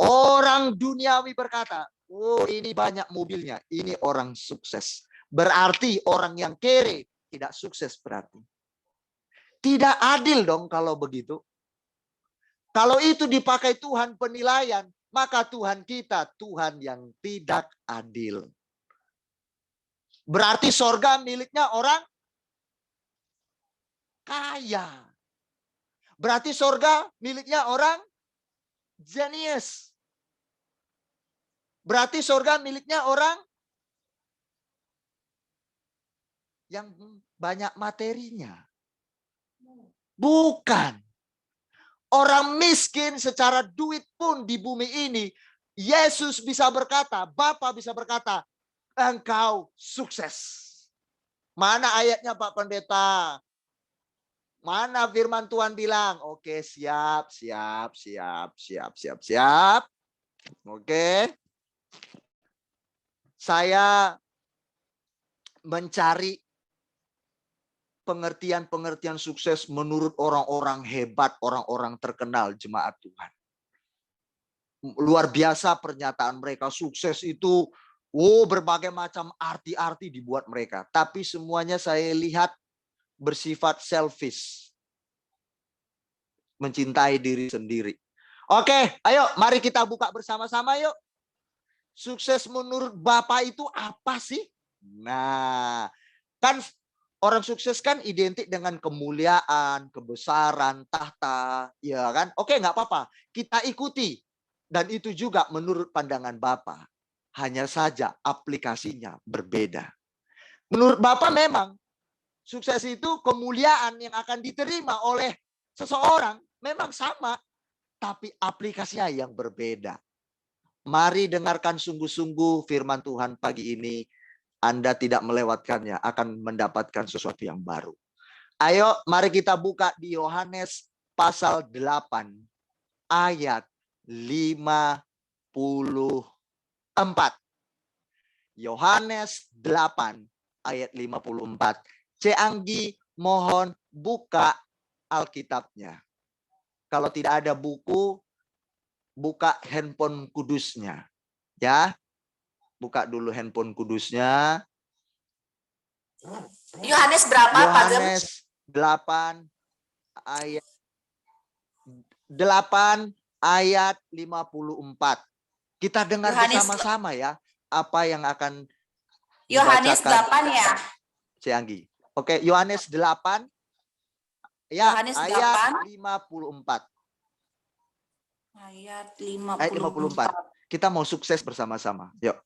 D: Orang duniawi berkata, oh ini banyak mobilnya, ini orang sukses. Berarti orang yang kere tidak sukses berarti. Tidak adil dong kalau begitu. Kalau itu dipakai Tuhan penilaian, maka Tuhan kita Tuhan yang tidak adil. Berarti sorga miliknya orang kaya. Berarti sorga miliknya orang jenius. Berarti sorga miliknya orang yang banyak materinya. Bukan. Orang miskin secara duit pun di bumi ini, Yesus bisa berkata, Bapa bisa berkata, engkau sukses. Mana ayatnya Pak Pendeta? Mana firman Tuhan bilang? Oke, siap. Oke. Saya mencari pengertian-pengertian sukses menurut orang-orang hebat, orang-orang terkenal jemaat Tuhan. Luar biasa pernyataan mereka, sukses itu berbagai macam arti-arti dibuat mereka. Tapi semuanya saya lihat bersifat selfish. Mencintai diri sendiri. Oke, ayo mari kita buka bersama-sama yuk. Sukses menurut Bapak itu apa sih? Nah, kan orang sukses kan identik dengan kemuliaan, kebesaran, tahta, ya kan? Oke, nggak apa-apa. Kita ikuti. Dan itu juga menurut pandangan Bapak. Hanya saja aplikasinya berbeda. Menurut Bapak memang sukses itu kemuliaan yang akan diterima oleh seseorang memang sama. Tapi aplikasinya yang berbeda. Mari dengarkan sungguh-sungguh firman Tuhan pagi ini. Anda tidak melewatkannya, akan mendapatkan sesuatu yang baru. Ayo, mari kita buka di Yohanes pasal 8, ayat 54. Yohanes 8, ayat 54. Ceanggi, mohon buka Alkitabnya. Kalau tidak ada buku, buka handphone kudusnya. Ya. Buka dulu handphone kudusnya.
B: Yohanes berapa, Pak Gem?
D: Yohanes 8 ayat 8 ayat 54. Kita dengar bersama-sama ya apa yang akan
B: Yohanes 8 ya.
D: Cianggi. Oke, Yohanes 8 ya,
B: Yohanes
D: ayat
B: 8
D: 54.
B: Ayat
D: Ayat 54. Kita mau sukses bersama-sama. Yuk.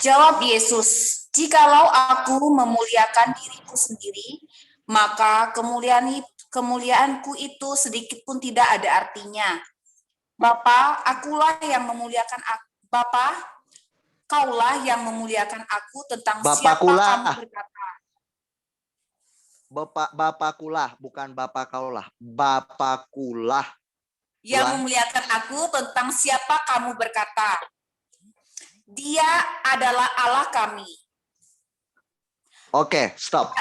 B: Jawab Yesus, jikalau aku memuliakan diriku sendiri, maka kemuliaanku itu sedikit pun tidak ada artinya. Bapa, akulah yang memuliakan aku. Bapa, kaulah yang memuliakan aku tentang siapa kamu berkata.
D: Bapakulah, bukan Bapak kaulah. Bapakulah.
B: Yang memuliakan aku tentang siapa kamu berkata. Dia adalah Allah kami.
D: Oke, stop.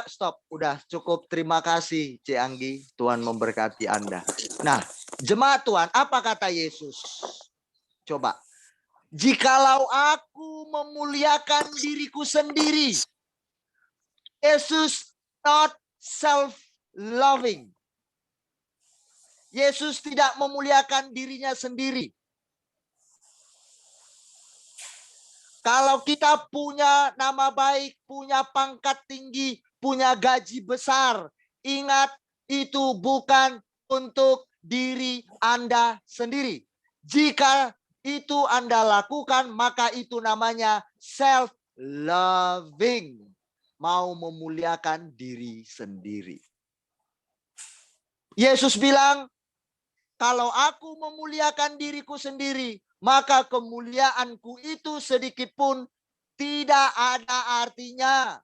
D: Stop. Udah cukup. Terima kasih, Cianggi. Tuhan memberkati Anda. Nah, jemaat Tuhan, apa kata Yesus? Coba. Jikalau aku memuliakan diriku sendiri, Yesus not self-loving. Yesus tidak memuliakan dirinya sendiri. Kalau kita punya nama baik, punya pangkat tinggi, punya gaji besar, ingat itu bukan untuk diri Anda sendiri. Jika itu Anda lakukan, maka itu namanya self-loving. Mau memuliakan diri sendiri. Yesus bilang, kalau aku memuliakan diriku sendiri, maka kemuliaanku itu sedikit pun tidak ada artinya.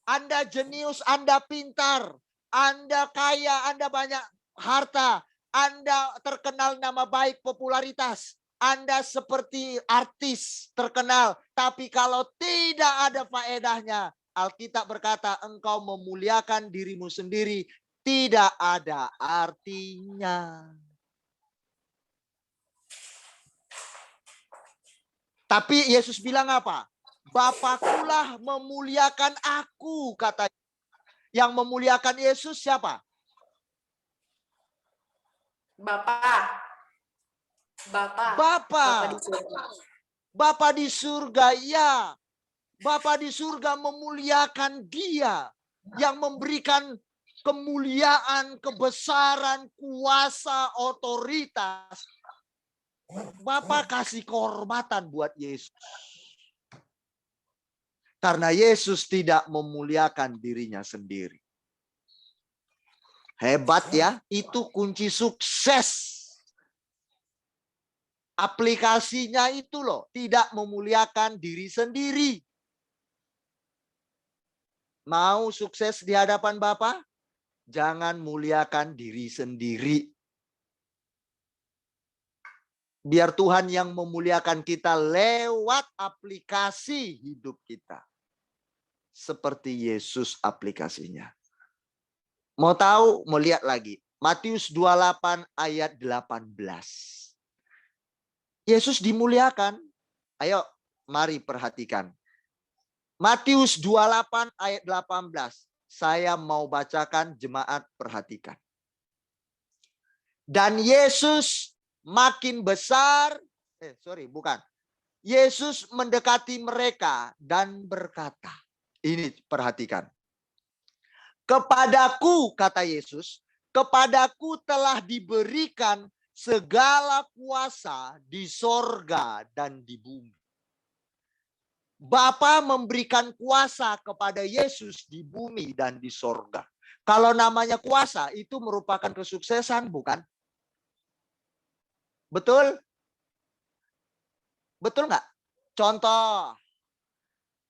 D: Anda jenius, Anda pintar, Anda kaya, Anda banyak harta, Anda terkenal nama baik, popularitas, Anda seperti artis terkenal, tapi kalau tidak ada faedahnya, Alkitab berkata engkau memuliakan dirimu sendiri, tidak ada artinya. Tapi Yesus bilang apa? Bapakulah memuliakan aku, kata. Yang memuliakan Yesus siapa?
B: Bapa.
D: Bapa.
B: Di surga.
D: Bapa di surga, ya. Bapa di surga memuliakan Dia yang memberikan kemuliaan, kebesaran, kuasa, otoritas. Bapa kasih kehormatan buat Yesus. Karena Yesus tidak memuliakan dirinya sendiri. Hebat ya, itu kunci sukses. Aplikasinya itu loh, tidak memuliakan diri sendiri. Mau sukses di hadapan Bapa? Jangan muliakan diri sendiri. Biar Tuhan yang memuliakan kita lewat aplikasi hidup kita. Seperti Yesus aplikasinya. Mau tahu, mau lihat lagi. Matius 28 ayat 18. Yesus dimuliakan. Ayo, mari perhatikan. Matius 28 ayat 18. Saya mau bacakan, jemaat perhatikan. Dan Yesus makin besar. Yesus mendekati mereka dan berkata. Ini perhatikan. Kepadaku, kata Yesus, kepadaku telah diberikan segala kuasa di sorga dan di bumi. Bapa memberikan kuasa kepada Yesus di bumi dan di sorga. Kalau namanya kuasa, itu merupakan kesuksesan, bukan? Betul? Betul nggak? Contoh,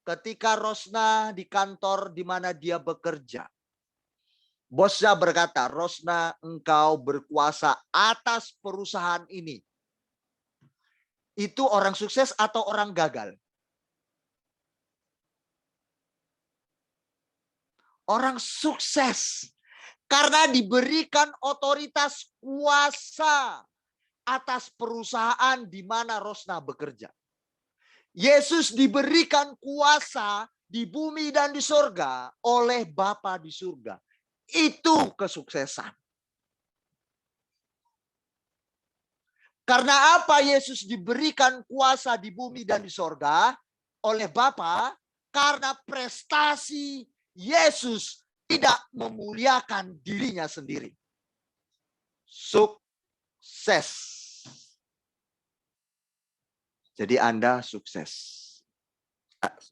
D: ketika Rosna di kantor di mana dia bekerja. Bosnya berkata, Rosna, engkau berkuasa atas perusahaan ini. Itu orang sukses atau orang gagal? Orang sukses. Karena diberikan otoritas kuasa atas perusahaan di mana Rosna bekerja. Yesus diberikan kuasa di bumi dan di surga oleh Bapa di surga. Itu kesuksesan. Karena apa Yesus diberikan kuasa di bumi dan di surga oleh Bapa? Karena prestasi Yesus tidak memuliakan dirinya sendiri. Sukses. Jadi Anda sukses.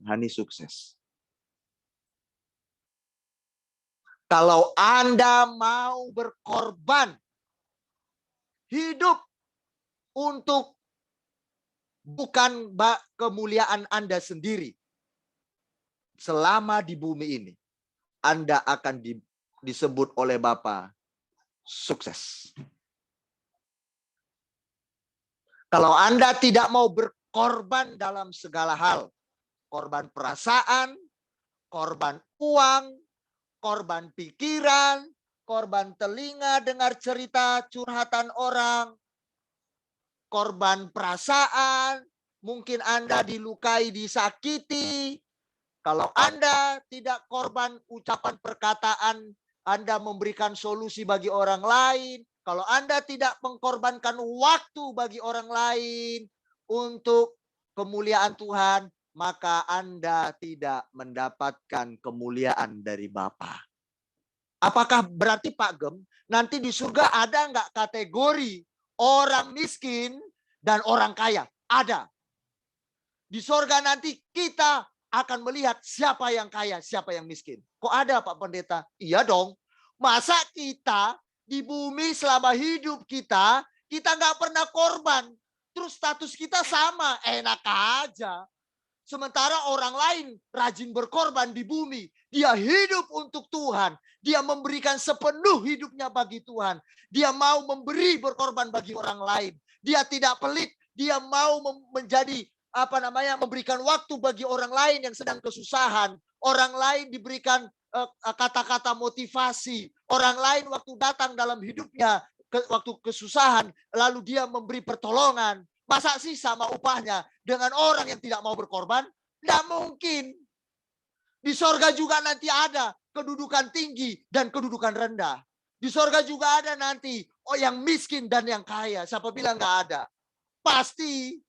D: Hani sukses. Kalau Anda mau berkorban hidup untuk bukan kemuliaan Anda sendiri. Selama di bumi ini, Anda akan disebut oleh Bapa sukses. Kalau Anda tidak mau berkorban dalam segala hal, korban perasaan, korban uang, korban pikiran, korban telinga dengar cerita curhatan orang,
F: korban perasaan, mungkin Anda dilukai, disakiti. Kalau Anda tidak korban ucapan perkataan, Anda memberikan solusi bagi orang lain. Kalau Anda tidak mengkorbankan waktu bagi orang lain untuk kemuliaan Tuhan, maka Anda tidak mendapatkan kemuliaan dari Bapa. Apakah berarti Pak Gem, nanti di surga ada nggak kategori orang miskin dan orang kaya? Ada. Di surga nanti kita akan melihat siapa yang kaya, siapa yang miskin. Kok ada Pak Pendeta? Iya dong. Masa kita di bumi selama hidup kita nggak pernah korban. Terus status kita sama, enak aja. Sementara orang lain rajin berkorban di bumi. Dia hidup untuk Tuhan. Dia memberikan sepenuh hidupnya bagi Tuhan. Dia mau memberi berkorban bagi orang lain. Dia tidak pelit. Dia mau menjadi memberikan waktu bagi orang lain yang sedang kesusahan. Orang lain diberikan kata-kata motivasi. Orang lain waktu datang dalam hidupnya, waktu kesusahan, lalu dia memberi pertolongan. Masa sih sama upahnya dengan orang yang tidak mau berkorban? Tidak mungkin. Di sorga juga nanti ada kedudukan tinggi dan kedudukan rendah. Di sorga juga ada nanti yang miskin dan yang kaya. Siapa bilang nggak ada? Pasti.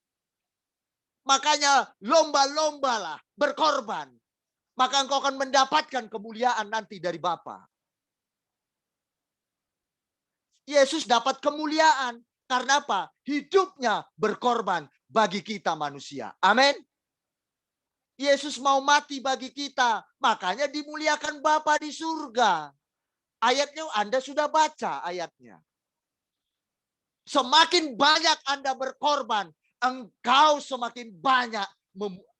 F: Makanya lomba-lombalah berkorban. Maka engkau akan mendapatkan kemuliaan nanti dari Bapa. Yesus dapat kemuliaan. Karena apa? Hidupnya berkorban bagi kita manusia. Amin. Yesus mau mati bagi kita. Makanya dimuliakan Bapa di surga. Ayatnya Anda sudah baca ayatnya. Semakin banyak Anda berkorban, engkau semakin banyak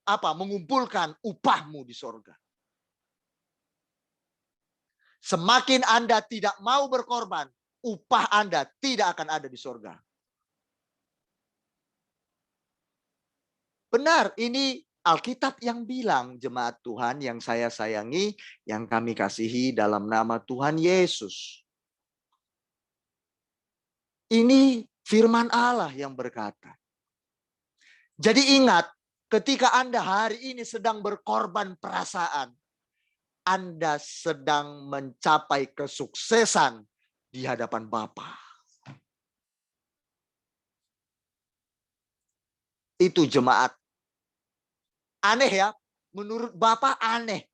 F: mengumpulkan upahmu di surga. Semakin Anda tidak mau berkorban, upah Anda tidak akan ada di surga. Benar, ini Alkitab yang bilang, jemaat Tuhan yang saya sayangi, yang kami kasihi dalam nama Tuhan Yesus. Ini firman Allah yang berkata. Jadi ingat, ketika Anda hari ini sedang berkorban perasaan, Anda sedang mencapai kesuksesan di hadapan Bapa. Itu jemaat. Aneh ya, menurut Bapa aneh.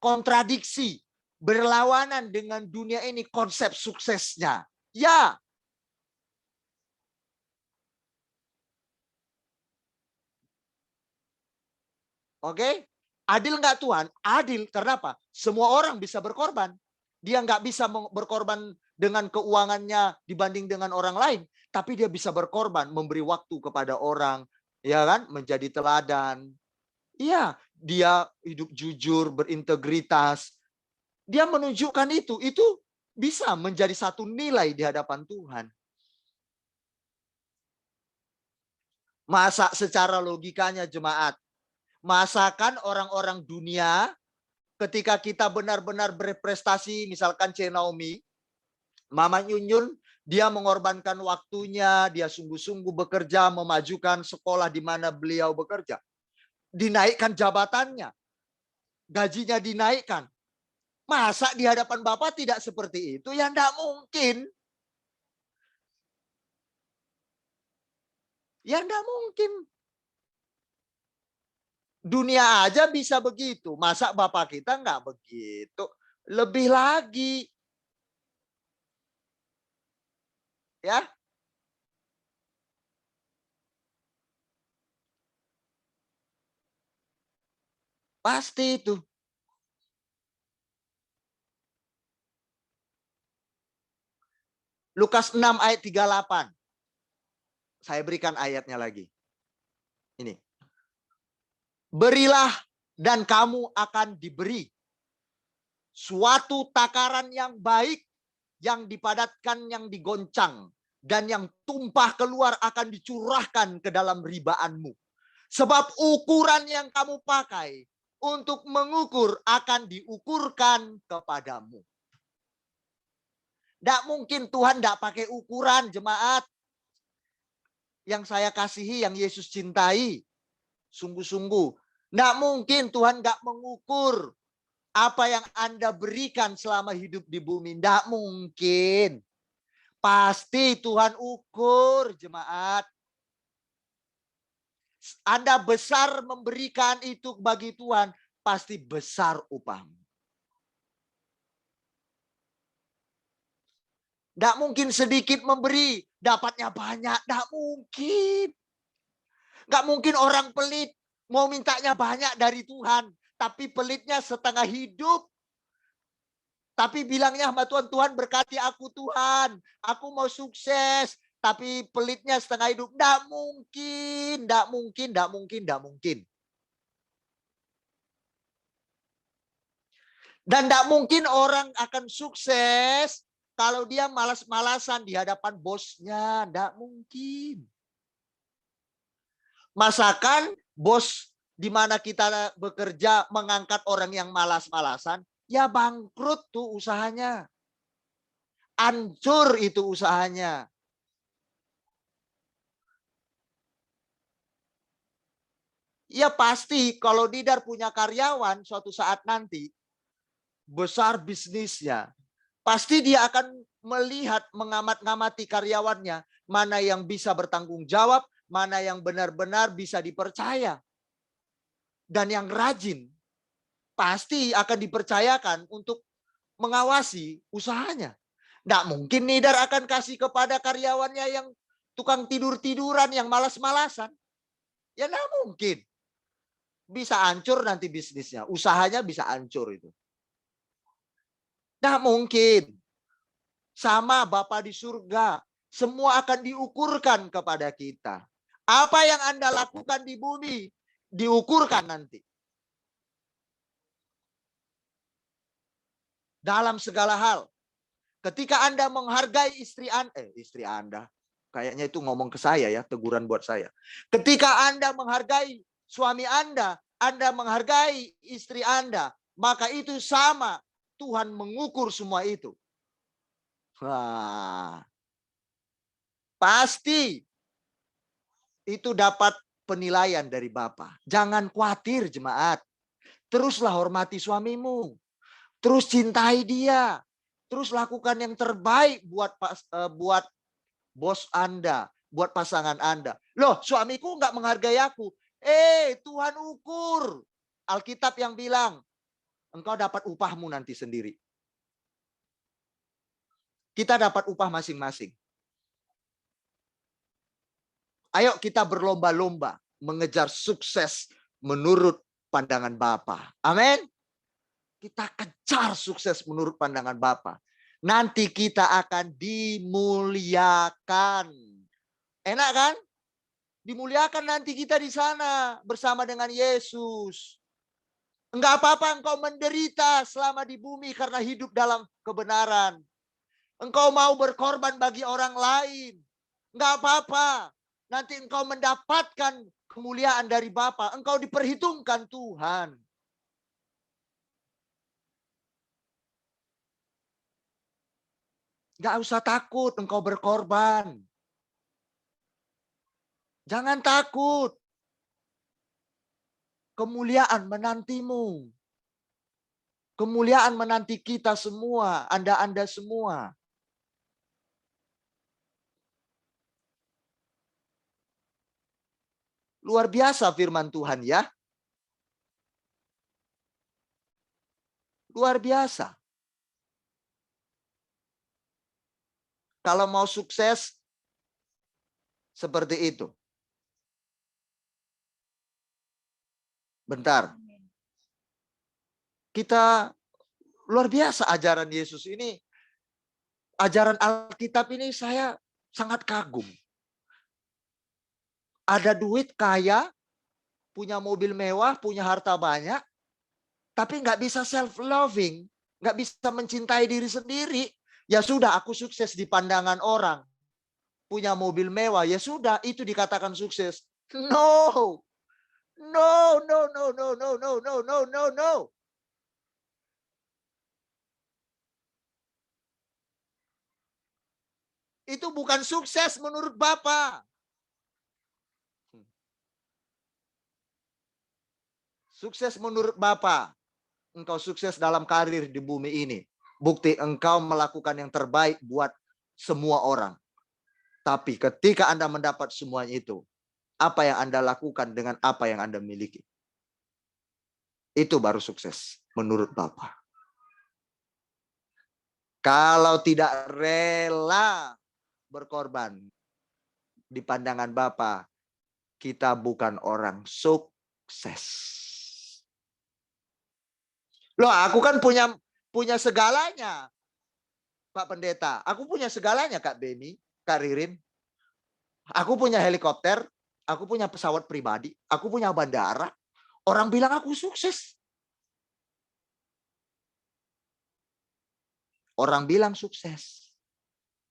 F: Kontradiksi, berlawanan dengan dunia ini konsep suksesnya. Ya. Oke? Adil nggak Tuhan? Adil. Karena apa? Semua orang bisa berkorban. Dia nggak bisa berkorban dengan keuangannya dibanding dengan orang lain. Tapi dia bisa berkorban, memberi waktu kepada orang. Ya kan? Menjadi teladan. Iya, dia hidup jujur, berintegritas. Dia menunjukkan itu. Itu bisa menjadi satu nilai di hadapan Tuhan. Masa secara logikanya jemaat, masakan orang-orang dunia ketika kita benar-benar berprestasi, misalkan Naomi, Mama Nyunyun, dia mengorbankan waktunya, dia sungguh-sungguh bekerja, memajukan sekolah di mana beliau bekerja. Dinaikkan jabatannya, gajinya dinaikkan. Masa di hadapan Bapa tidak seperti itu? Ya enggak mungkin. Ya enggak mungkin. Dunia aja bisa begitu. Masa Bapak kita enggak begitu? Lebih lagi. Ya. Pasti itu. Lukas 6 ayat 38. Saya berikan ayatnya lagi. Ini. Berilah dan kamu akan diberi. Suatu takaran yang baik, yang dipadatkan, yang digoncang. Dan yang tumpah keluar akan dicurahkan ke dalam ribaanmu. Sebab ukuran yang kamu pakai untuk mengukur akan diukurkan kepadamu. Tidak mungkin Tuhan tidak pakai ukuran, jemaat. yang saya kasihi, yang Yesus cintai. Sungguh-sungguh. Nggak mungkin Tuhan nggak mengukur apa yang Anda berikan selama hidup di bumi. Nggak mungkin. Pasti Tuhan ukur, jemaat. Anda besar memberikan itu bagi Tuhan, pasti besar upahmu. Nggak mungkin sedikit memberi, dapatnya banyak. Nggak mungkin. Nggak mungkin orang pelit mau mintanya banyak dari Tuhan, tapi pelitnya setengah hidup. Tapi bilangnya sama Tuhan, Tuhan berkati aku Tuhan, aku mau sukses. Tapi pelitnya setengah hidup. Nggak mungkin, nggak mungkin, nggak mungkin, nggak mungkin. Dan nggak mungkin orang akan sukses kalau dia malas-malasan di hadapan bosnya. Nggak mungkin. Masakan bos di mana kita bekerja mengangkat orang yang malas-malasan, ya bangkrut tuh usahanya. Hancur itu usahanya. Ya pasti kalau Didar punya karyawan suatu saat nanti, besar bisnisnya, pasti dia akan melihat, mengamat-ngamati karyawannya, mana yang bisa bertanggung jawab, mana yang benar-benar bisa dipercaya. Dan yang rajin, pasti akan dipercayakan untuk mengawasi usahanya. Nggak mungkin Nidar akan kasih kepada karyawannya yang tukang tidur-tiduran, yang malas-malasan. Ya nggak mungkin. Bisa hancur nanti bisnisnya. Usahanya bisa hancur itu. Nggak mungkin. Sama Bapa di surga. Semua akan diukurkan kepada kita. Apa yang Anda lakukan di bumi, diukurkan nanti. Dalam segala hal. Ketika Anda menghargai istri Anda. Kayaknya itu ngomong ke saya ya, teguran buat saya. Ketika Anda menghargai suami Anda menghargai istri Anda, maka itu sama Tuhan mengukur semua itu. Wah. Pasti itu dapat penilaian dari Bapa. Jangan khawatir jemaat. Teruslah hormati suamimu. Terus cintai dia. Terus lakukan yang terbaik buat bos Anda, buat pasangan Anda. Loh, suamiku nggak menghargai aku. Tuhan ukur. Alkitab yang bilang, engkau dapat upahmu nanti sendiri. Kita dapat upah masing-masing. Ayo kita berlomba-lomba mengejar sukses menurut pandangan Bapa. Amin. Kita kejar sukses menurut pandangan Bapa. Nanti kita akan dimuliakan. Enak kan? Dimuliakan nanti kita di sana bersama dengan Yesus. Enggak apa-apa engkau menderita selama di bumi karena hidup dalam kebenaran. Engkau mau berkorban bagi orang lain. Enggak apa-apa. Nanti engkau mendapatkan kemuliaan dari Bapa. Engkau diperhitungkan Tuhan. Enggak usah takut engkau berkorban. Jangan takut. Kemuliaan menantimu. Kemuliaan menanti kita semua, Anda semua. Luar biasa firman Tuhan ya. Luar biasa. Kalau mau sukses seperti itu. Bentar. Kita luar biasa ajaran Yesus ini. Ajaran Alkitab ini saya sangat kagum. Ada duit kaya, punya mobil mewah, punya harta banyak, tapi nggak bisa self-loving, nggak bisa mencintai diri sendiri. Ya sudah, aku sukses di pandangan orang. Punya mobil mewah, ya sudah, itu dikatakan sukses. No. No, no, no, no, no, no, no, no, no, no. Itu bukan sukses menurut Bapa. Sukses menurut Bapa. Engkau sukses dalam karir di bumi ini. Bukti engkau melakukan yang terbaik buat semua orang. Tapi ketika Anda mendapat semuanya itu, apa yang Anda lakukan dengan apa yang Anda miliki? Itu baru sukses menurut Bapa. Kalau tidak rela berkorban di pandangan Bapa, kita bukan orang sukses. Loh, aku kan punya segalanya, Pak Pendeta. Aku punya segalanya, Kak Beni, Kak Ririn. Aku punya helikopter, aku punya pesawat pribadi, aku punya bandara. Orang bilang aku sukses. Orang bilang sukses.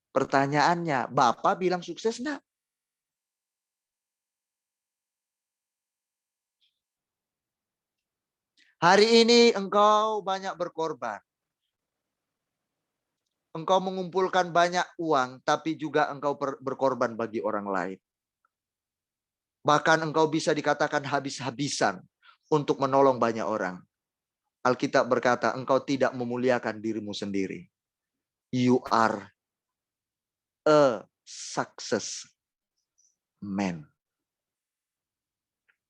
F: Pertanyaannya, Bapak bilang sukses enggak? Hari ini engkau banyak berkorban. Engkau mengumpulkan banyak uang, tapi juga engkau berkorban bagi orang lain. Bahkan engkau bisa dikatakan habis-habisan untuk menolong banyak orang. Alkitab berkata, engkau tidak memuliakan dirimu sendiri. You are a success man.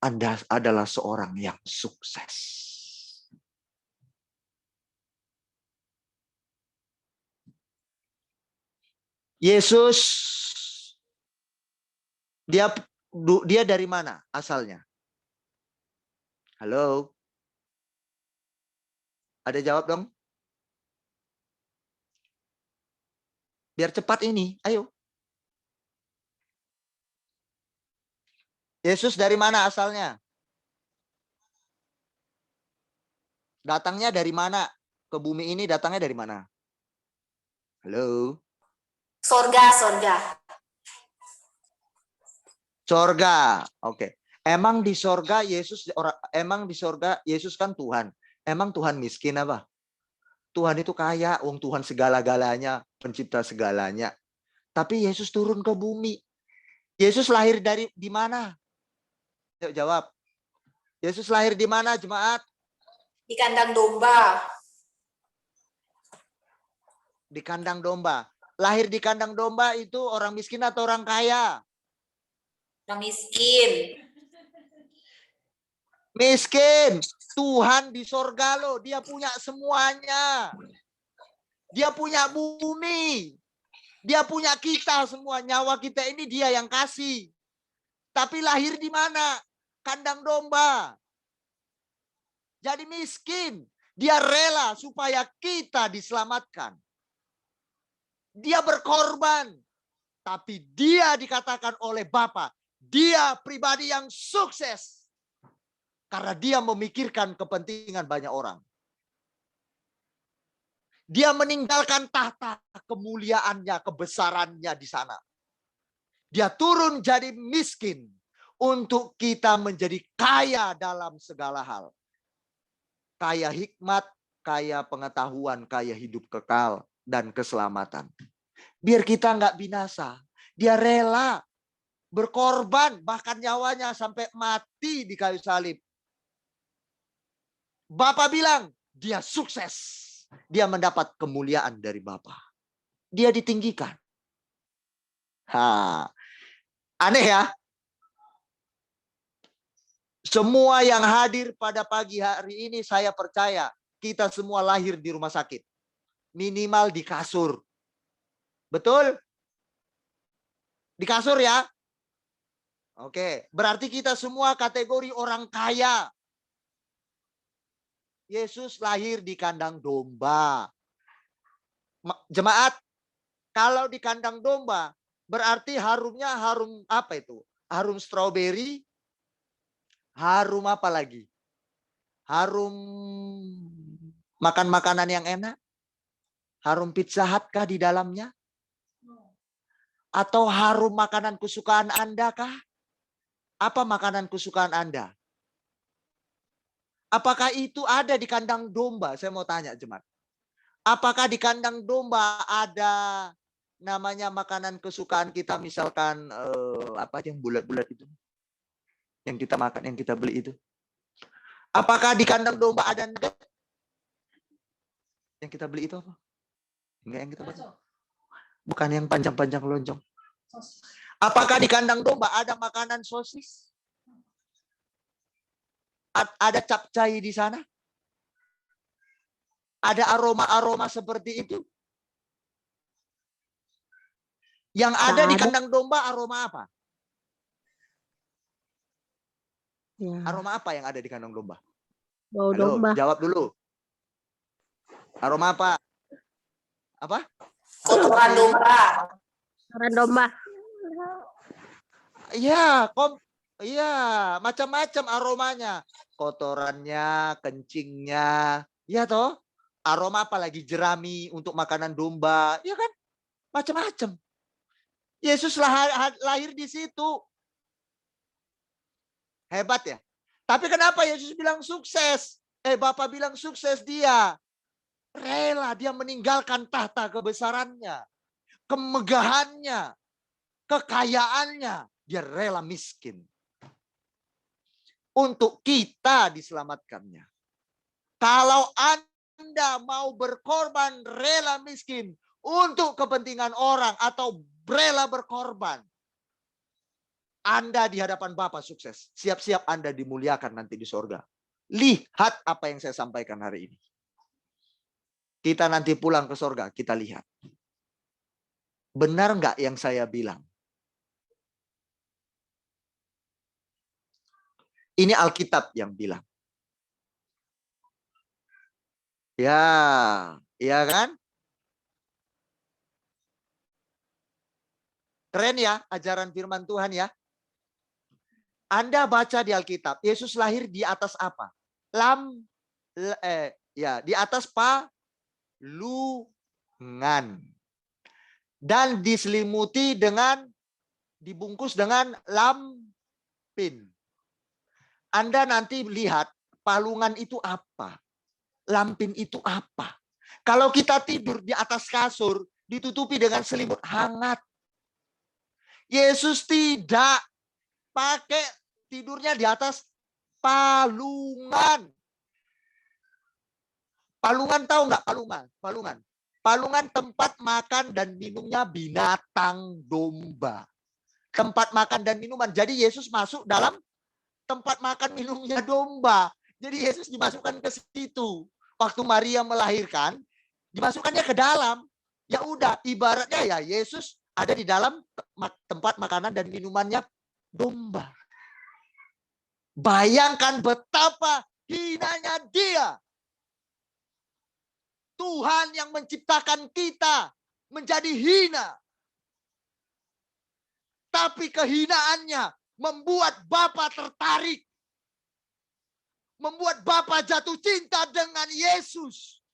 F: Anda adalah seorang yang sukses. Yesus, dia dari mana asalnya? Halo? Ada jawab dong? Biar cepat ini, ayo. Yesus dari mana asalnya? Datangnya dari mana? Ke bumi ini datangnya dari mana? Halo?
B: Sorga.
F: Sorga. Oke. Emang di sorga Yesus kan Tuhan. Emang Tuhan miskin apa? Tuhan itu kaya, Tuhan segala-galanya, pencipta segalanya. Tapi Yesus turun ke bumi. Yesus lahir di mana? Yuk jawab. Yesus lahir di mana, jemaat?
B: Di kandang domba.
F: Di kandang domba. Lahir di kandang domba itu orang miskin atau orang kaya?
B: Orang miskin.
F: Miskin. Tuhan di sorga loh. Dia punya semuanya. Dia punya bumi. Dia punya kita semua. Nyawa kita ini dia yang kasih. Tapi lahir di mana? Kandang domba. Jadi miskin. Dia rela supaya kita diselamatkan. Dia berkorban. Tapi dia dikatakan oleh Bapa, dia pribadi yang sukses. Karena dia memikirkan kepentingan banyak orang. Dia meninggalkan tahta kemuliaannya, kebesarannya di sana. Dia turun jadi miskin untuk kita menjadi kaya dalam segala hal. Kaya hikmat, kaya pengetahuan, kaya hidup kekal, dan keselamatan. Biar kita nggak binasa. Dia rela berkorban, bahkan nyawanya sampai mati di kayu salib. Bapak bilang, dia sukses. Dia mendapat kemuliaan dari Bapa. Dia ditinggikan. Aneh ya? Semua yang hadir pada pagi hari ini saya percaya kita semua lahir di rumah sakit. Minimal di kasur. Betul? Di kasur ya? Oke, berarti kita semua kategori orang kaya. Yesus lahir di kandang domba. Jemaat, kalau di kandang domba, berarti harumnya harum apa itu? Harum stroberi, harum apa lagi? Harum makan makanan yang enak? Harum Pizza Hut kah di dalamnya? Atau harum makanan kesukaan Anda kah? Apa makanan kesukaan Anda? Apakah itu ada di kandang domba? Saya mau tanya, jemaat. Apakah di kandang domba ada namanya makanan kesukaan kita, misalkan apa yang bulat-bulat itu? Yang kita makan, yang kita beli itu. Apakah di kandang domba ada nugget? Yang kita beli itu apa? Enggak, yang kita beli. Bukan yang panjang-panjang lonjong. Apakah di kandang domba ada makanan sosis? Ada capcay di sana? Ada aroma-aroma seperti itu? Yang ada di kandang domba aroma apa?
G: Ya,
F: Aroma apa yang ada di kandang domba?
G: bau
F: Halo,
G: domba.
F: jawab dulu. Aroma apa? Apa?
B: Kotoran domba.
G: Kotoran domba.
F: Iya, iya, macam-macam aromanya. Kotorannya, kencingnya, ya toh? Aroma apalagi jerami untuk makanan domba, ya kan? Macam-macam. Yesus lahir di situ. Hebat ya. Tapi kenapa Yesus bilang sukses? Bapak bilang sukses dia. Rela dia meninggalkan tahta kebesarannya, kemegahannya, kekayaannya. Dia rela miskin. Untuk kita diselamatkannya. Kalau Anda mau berkorban rela miskin untuk kepentingan orang atau rela berkorban, Anda di hadapan Bapa sukses. Siap-siap Anda dimuliakan nanti di sorga. Lihat apa yang saya sampaikan hari ini. Kita nanti pulang ke sorga, kita lihat. Benar nggak yang saya bilang? Ini Alkitab yang bilang. Ya, iya kan? Keren ya ajaran firman Tuhan ya. Anda baca di Alkitab, Yesus lahir di atas apa? Di atas palungan. Dan diselimuti dibungkus dengan lampin. Anda nanti lihat palungan itu apa? Lampin itu apa? Kalau kita tidur di atas kasur, ditutupi dengan selimut hangat. Yesus tidak pakai tidurnya di atas palungan. Palungan tahu nggak palungan? Palungan tempat makan dan minumnya binatang domba. Tempat makan dan minuman. Jadi Yesus masuk dalam tempat makan minumnya domba. Jadi Yesus dimasukkan ke situ. Waktu Maria melahirkan, dimasukkannya ke dalam. Ya udah, ibaratnya ya Yesus ada di dalam tempat makanan dan minumannya domba. Bayangkan betapa hinanya dia. Tuhan yang menciptakan kita menjadi hina. Tapi kehinaannya membuat Bapa tertarik. Membuat Bapa jatuh cinta dengan Yesus.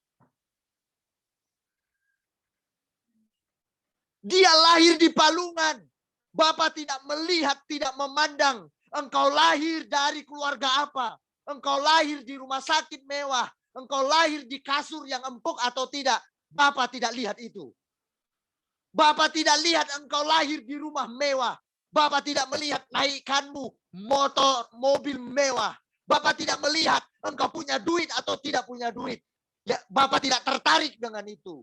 F: Dia lahir di palungan. Bapa tidak melihat, tidak memandang. Engkau lahir dari keluarga apa? Engkau lahir di rumah sakit mewah. Engkau lahir di kasur yang empuk atau tidak. Bapa tidak lihat itu. Bapa tidak lihat engkau lahir di rumah mewah. Bapa tidak melihat naikanmu mobil mewah. Bapa tidak melihat engkau punya duit atau tidak punya duit. Ya, Bapa tidak tertarik dengan itu.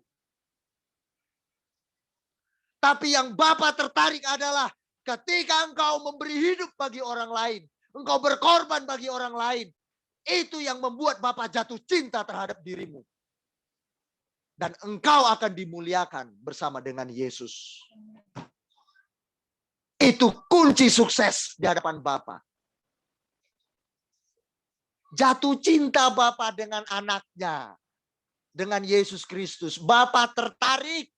F: Tapi yang Bapa tertarik adalah ketika engkau memberi hidup bagi orang lain. Engkau berkorban bagi orang lain. Itu yang membuat Bapa jatuh cinta terhadap dirimu. Dan engkau akan dimuliakan bersama dengan Yesus. Itu kunci sukses di hadapan Bapa. Jatuh cinta Bapa dengan anaknya. Dengan Yesus Kristus. Bapa tertarik.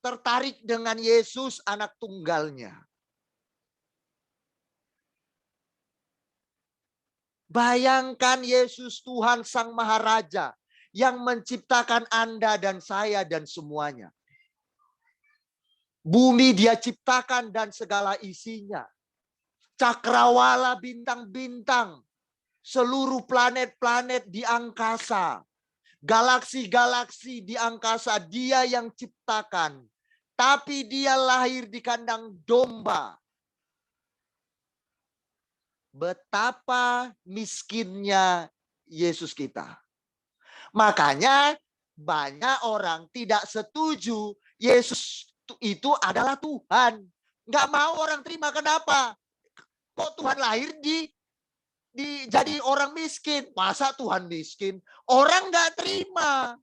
F: Tertarik dengan Yesus anak tunggalnya. Bayangkan Yesus Tuhan Sang Maharaja yang menciptakan Anda dan saya dan semuanya. Bumi Dia ciptakan dan segala isinya. Cakrawala bintang-bintang. Seluruh planet-planet di angkasa. Galaksi-galaksi di angkasa Dia yang ciptakan. Tapi Dia lahir di kandang domba. betapa miskinnya Yesus kita. Makanya banyak orang tidak setuju Yesus itu adalah Tuhan. Nggak mau orang terima. Kenapa? Kok Tuhan lahir jadi orang miskin? Masa Tuhan miskin? Orang nggak terima.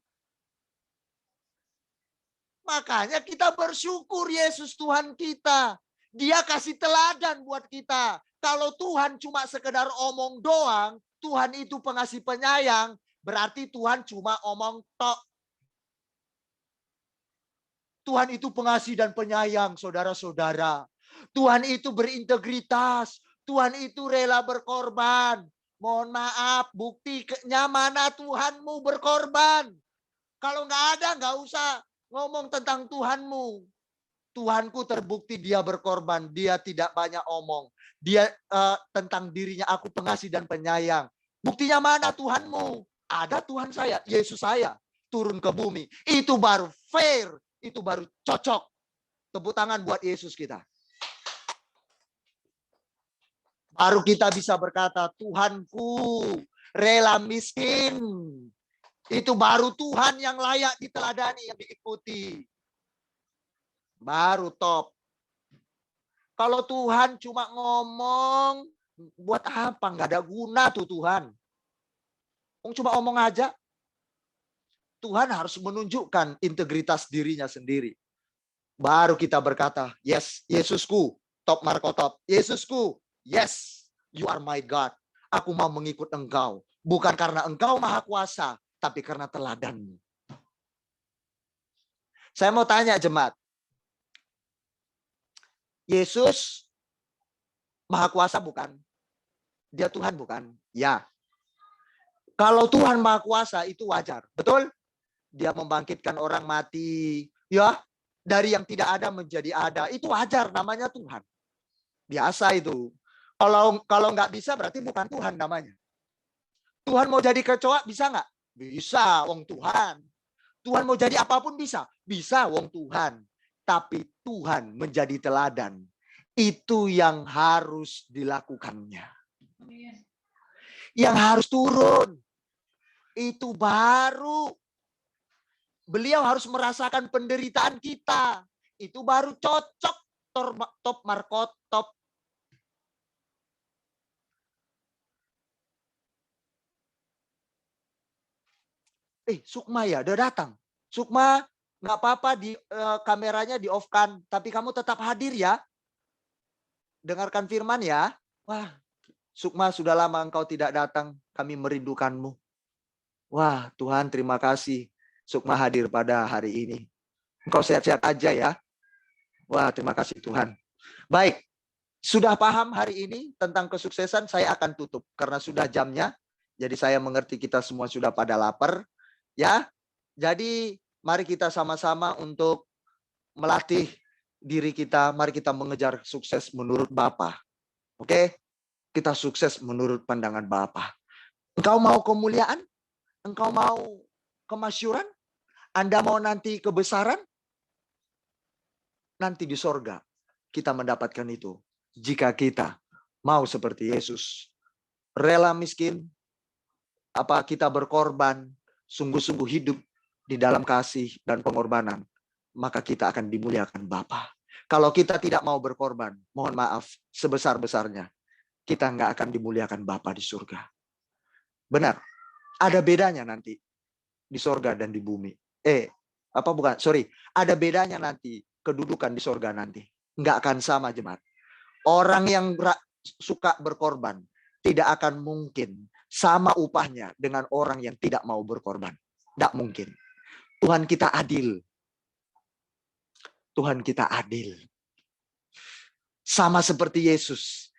F: Makanya kita bersyukur Yesus Tuhan kita. Dia kasih teladan buat kita. Kalau Tuhan cuma sekedar omong doang, Tuhan itu pengasih penyayang, berarti Tuhan cuma omong tok. Tuhan itu pengasih dan penyayang, saudara-saudara. Tuhan itu berintegritas. Tuhan itu rela berkorban. Mohon maaf, buktinya mana Tuhanmu berkorban. Kalau nggak ada, nggak usah ngomong tentang Tuhanmu. Tuhanku terbukti dia berkorban. Dia tidak banyak omong. Dia tentang dirinya, aku pengasih dan penyayang. Buktinya mana Tuhanmu? Ada Tuhan saya, Yesus saya turun ke bumi. Itu baru fair. Itu baru cocok. Tepuk tangan buat Yesus kita. Baru kita bisa berkata, Tuhanku rela miskin. Itu baru Tuhan yang layak diteladani, yang diikuti. Baru top. Kalau Tuhan cuma ngomong, buat apa? Nggak ada guna tuh Tuhan. Cuma omong aja. Tuhan harus menunjukkan integritas dirinya sendiri. Baru kita berkata, yes, Yesusku, top Marco top. Yesusku, yes, you are my God. Aku mau mengikut engkau. Bukan karena engkau maha kuasa, tapi karena teladanmu. Saya mau tanya jemaat. Yesus maha kuasa bukan? Dia Tuhan bukan? Ya. Kalau Tuhan maha kuasa itu wajar. Betul? Dia membangkitkan orang mati. Ya. Dari yang tidak ada menjadi ada. Itu wajar, namanya Tuhan. Biasa itu. Kalau nggak bisa berarti bukan Tuhan namanya. Tuhan mau jadi kecoa bisa nggak? Bisa, wong Tuhan. Tuhan mau jadi apapun bisa. Bisa, wong Tuhan. Tapi Tuhan menjadi teladan. Itu yang harus dilakukannya. Yang harus turun. Itu baru. Beliau harus merasakan penderitaan kita. Itu baru cocok. Top Marco top. Sukma ya, udah datang. Sukma, nggak apa-apa di kameranya di off-kan, tapi kamu tetap hadir ya. Dengarkan firman ya. Wah, Sukma sudah lama engkau tidak datang, kami merindukanmu. Wah, Tuhan terima kasih Sukma hadir pada hari ini. Engkau sehat-sehat aja ya. Wah, terima kasih Tuhan. Baik, sudah paham hari ini tentang kesuksesan, saya akan tutup karena sudah jamnya. Jadi saya mengerti kita semua sudah pada lapar. Ya, jadi mari kita sama-sama untuk melatih diri kita. Mari kita mengejar sukses menurut Bapa. Oke, kita sukses menurut pandangan Bapa. Engkau mau kemuliaan? Engkau mau kemasyuran? Anda mau nanti kebesaran? Nanti di sorga kita mendapatkan itu. Jika kita mau seperti Yesus, rela miskin, apa kita berkorban, sungguh-sungguh hidup di dalam kasih dan pengorbanan, maka kita akan dimuliakan Bapa. Kalau kita tidak mau berkorban, mohon maaf, sebesar-besarnya, kita nggak akan dimuliakan Bapa di surga. Benar, ada bedanya nanti di surga dan di bumi. Ada bedanya nanti kedudukan di surga nanti. Nggak akan sama jemaat. Orang yang suka berkorban tidak akan mungkin sama upahnya dengan orang yang tidak mau berkorban. Tidak mungkin. Tuhan kita adil. Tuhan kita adil. Sama seperti Yesus.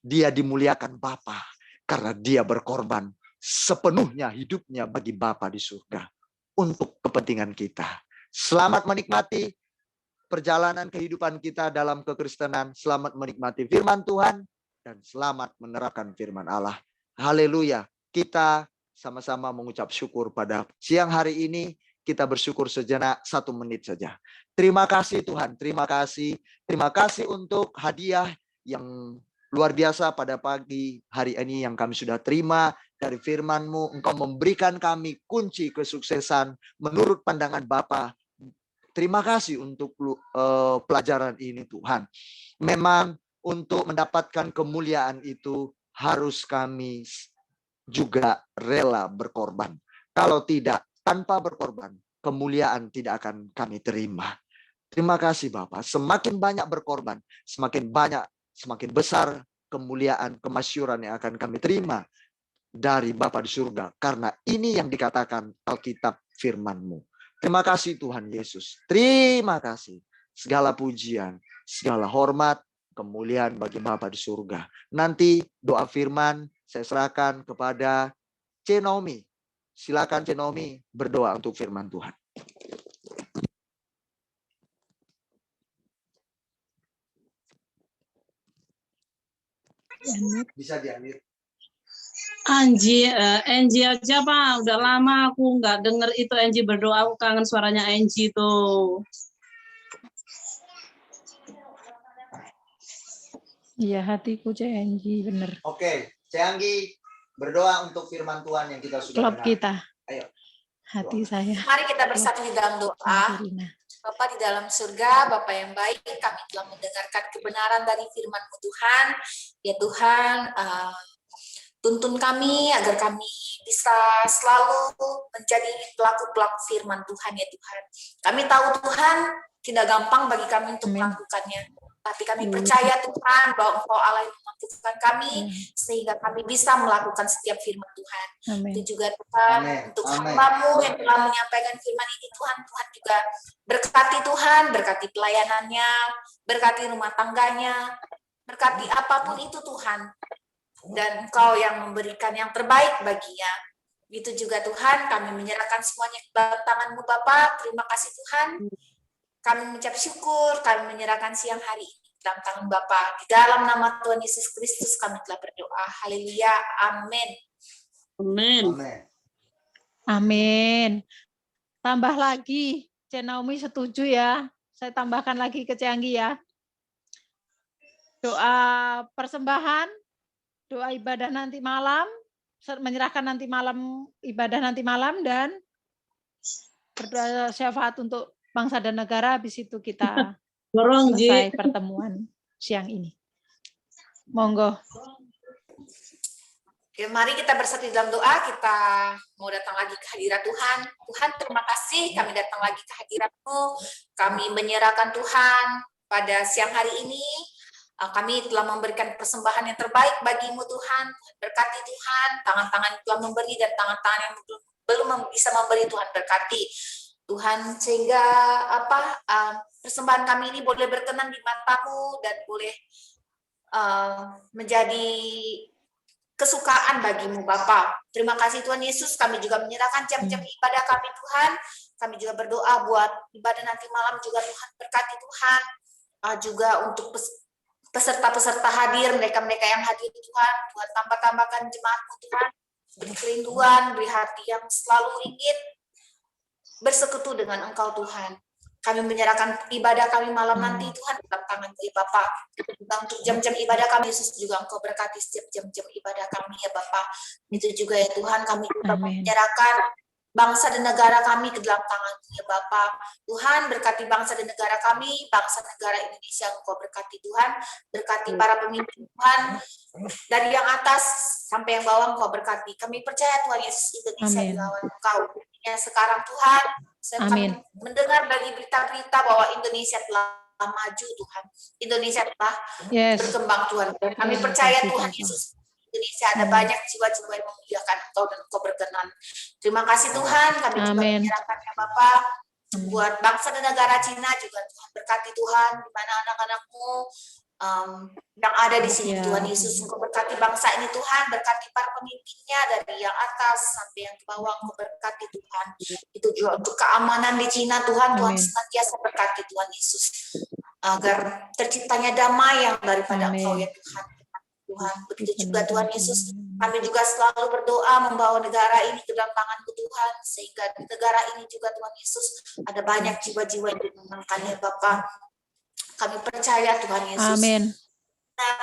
F: Dia dimuliakan Bapa karena dia berkorban sepenuhnya hidupnya bagi Bapa di surga. Untuk kepentingan kita. Selamat menikmati perjalanan kehidupan kita dalam kekristenan. Selamat menikmati firman Tuhan. Dan selamat menerapkan firman Allah. Haleluya. Kita sama-sama mengucap syukur pada siang hari ini. Kita bersyukur sejenak 1 menit saja. Terima kasih Tuhan. Terima kasih. Terima kasih untuk hadiah yang luar biasa pada pagi hari ini yang kami sudah terima dari firman-Mu. Engkau memberikan kami kunci kesuksesan menurut pandangan Bapa. Terima kasih untuk pelajaran ini Tuhan. Memang untuk mendapatkan kemuliaan itu harus kami juga rela berkorban. Kalau tidak, tanpa berkorban, kemuliaan tidak akan kami terima. Terima kasih Bapak. Semakin banyak berkorban, semakin besar kemuliaan, kemasyuran yang akan kami terima dari Bapa di surga. Karena ini yang dikatakan Alkitab firman-Mu. Terima kasih Tuhan Yesus. Terima kasih. Segala pujian, segala hormat, kemuliaan bagi Bapa di surga. Nanti doa firman saya serahkan kepada Cenomi. Silakan Cenomi berdoa untuk firman Tuhan. Bisa di-unmute.
H: Angie aja Pak, udah lama aku nggak denger itu Angie berdoa, aku kangen suaranya Angie tuh.
A: Iya, hatiku Anggi, bener.
F: Oke, Anggi berdoa untuk firman Tuhan yang kita sudah
A: Klub
F: dengar.
A: kita.
F: Ayo.
A: Hati saya.
B: Mari kita bersatu di dalam doa.
A: Rina.
B: Bapa di dalam surga, Bapa yang baik, kami telah mendengarkan kebenaran dari firman-Mu Tuhan. Ya Tuhan, tuntun kami agar kami bisa selalu menjadi pelaku-pelaku firman Tuhan ya Tuhan. Kami tahu Tuhan tidak gampang bagi kami untuk melakukannya. Tapi kami percaya Tuhan bahwa Engkau Allah yang memampukan kami sehingga kami bisa melakukan setiap firman Tuhan.
A: Amin.
B: Itu juga Tuhan untuk hamba-Mu yang telah menyampaikan firman ini Tuhan juga berkati Tuhan, berkati pelayanannya, berkati rumah tangganya, berkati apapun itu Tuhan. Dan Engkau yang memberikan yang terbaik baginya. Itu juga Tuhan, kami menyerahkan semuanya ke dalam tangan-Mu Bapa. Terima kasih Tuhan. Kami mengucap syukur, kami menyerahkan siang hari ini dalam tangan Bapa. Di dalam nama Tuhan Yesus Kristus kami telah berdoa. Haleluya. Amin.
H: Amin.
A: Amin. Tambah lagi, Naomi setuju ya. Saya tambahkan lagi ke Anggi ya. Doa persembahan, doa ibadah nanti malam, menyerahkan nanti malam, ibadah nanti malam, dan berdoa syafaat untuk bangsa dan negara. Habis itu kita selesai pertemuan siang ini. Monggo.
B: Oke, mari kita bersatu dalam doa. Kita mau datang lagi ke hadirat Tuhan. Tuhan, terima kasih kami datang lagi ke hadirat-Mu. Kami menyerahkan Tuhan pada siang hari ini. Kami telah memberikan persembahan yang terbaik bagi-Mu Tuhan. Berkati Tuhan, tangan-tangan yang telah memberi dan tangan-tangan yang belum bisa memberi Tuhan berkati. Tuhan, sehingga persembahan kami ini boleh berkenan di mata-Mu dan boleh menjadi kesukaan bagi-Mu Bapa. Terima kasih Tuhan Yesus, kami juga menyerahkan jam-jam ibadah kami Tuhan. Kami juga berdoa buat ibadah nanti malam juga Tuhan, berkati Tuhan. Juga untuk peserta-peserta hadir, mereka-mereka yang hadir Tuhan, Tuhan tambah-tambahkan jemaat-Mu Tuhan, beri kerinduan, beri hati yang selalu ingin bersekutu dengan Engkau Tuhan. Kami menyerahkan ibadah kami malam nanti Tuhan dalam tangan dari Bapa. Untuk jam-jam ibadah kami Yesus juga Engkau berkati setiap jam-jam ibadah kami ya Bapa. Itu juga ya Tuhan, kami juga menyerahkan bangsa dan negara kami ke dalam tangan ya Bapa. Tuhan berkati bangsa dan negara kami, bangsa negara Indonesia Engkau berkati Tuhan, berkati para pemimpin Tuhan dari yang atas sampai yang bawah Engkau berkati. Kami percaya Tuhan Yesus Indonesia di lawan Engkau. Ya, sekarang Tuhan, kami mendengar dari berita-berita bahwa Indonesia telah maju Tuhan. Indonesia telah berkembang Tuhan. Dan kami percaya Tuhan Yesus Indonesia ada banyak jiwa-jiwa yang memuliakan Engkau dan Engkau berkenan. Terima kasih Tuhan, kami juga menyerahkan ya Bapak buat bangsa dan negara Cina juga Tuhan, berkati Tuhan di mana anak-anak-Mu yang ada di sini Tuhan Yesus, Engkau berkati bangsa ini Tuhan, berkati para pemimpinnya dari yang atas sampai yang ke bawah, Engkau berkati Tuhan. Itu juga untuk keamanan di Cina Tuhan, Tuhan senantiasa berkati Tuhan Yesus agar terciptanya damai yang daripada Engkau ya Tuhan. Tuhan, begitu juga Tuhan Yesus, kami juga selalu berdoa membawa negara ini ke dalam tangan-Mu Tuhan, sehingga di negara ini juga Tuhan Yesus ada banyak jiwa-jiwa yang dimenangkannya Bapa. Kami percaya Tuhan Yesus.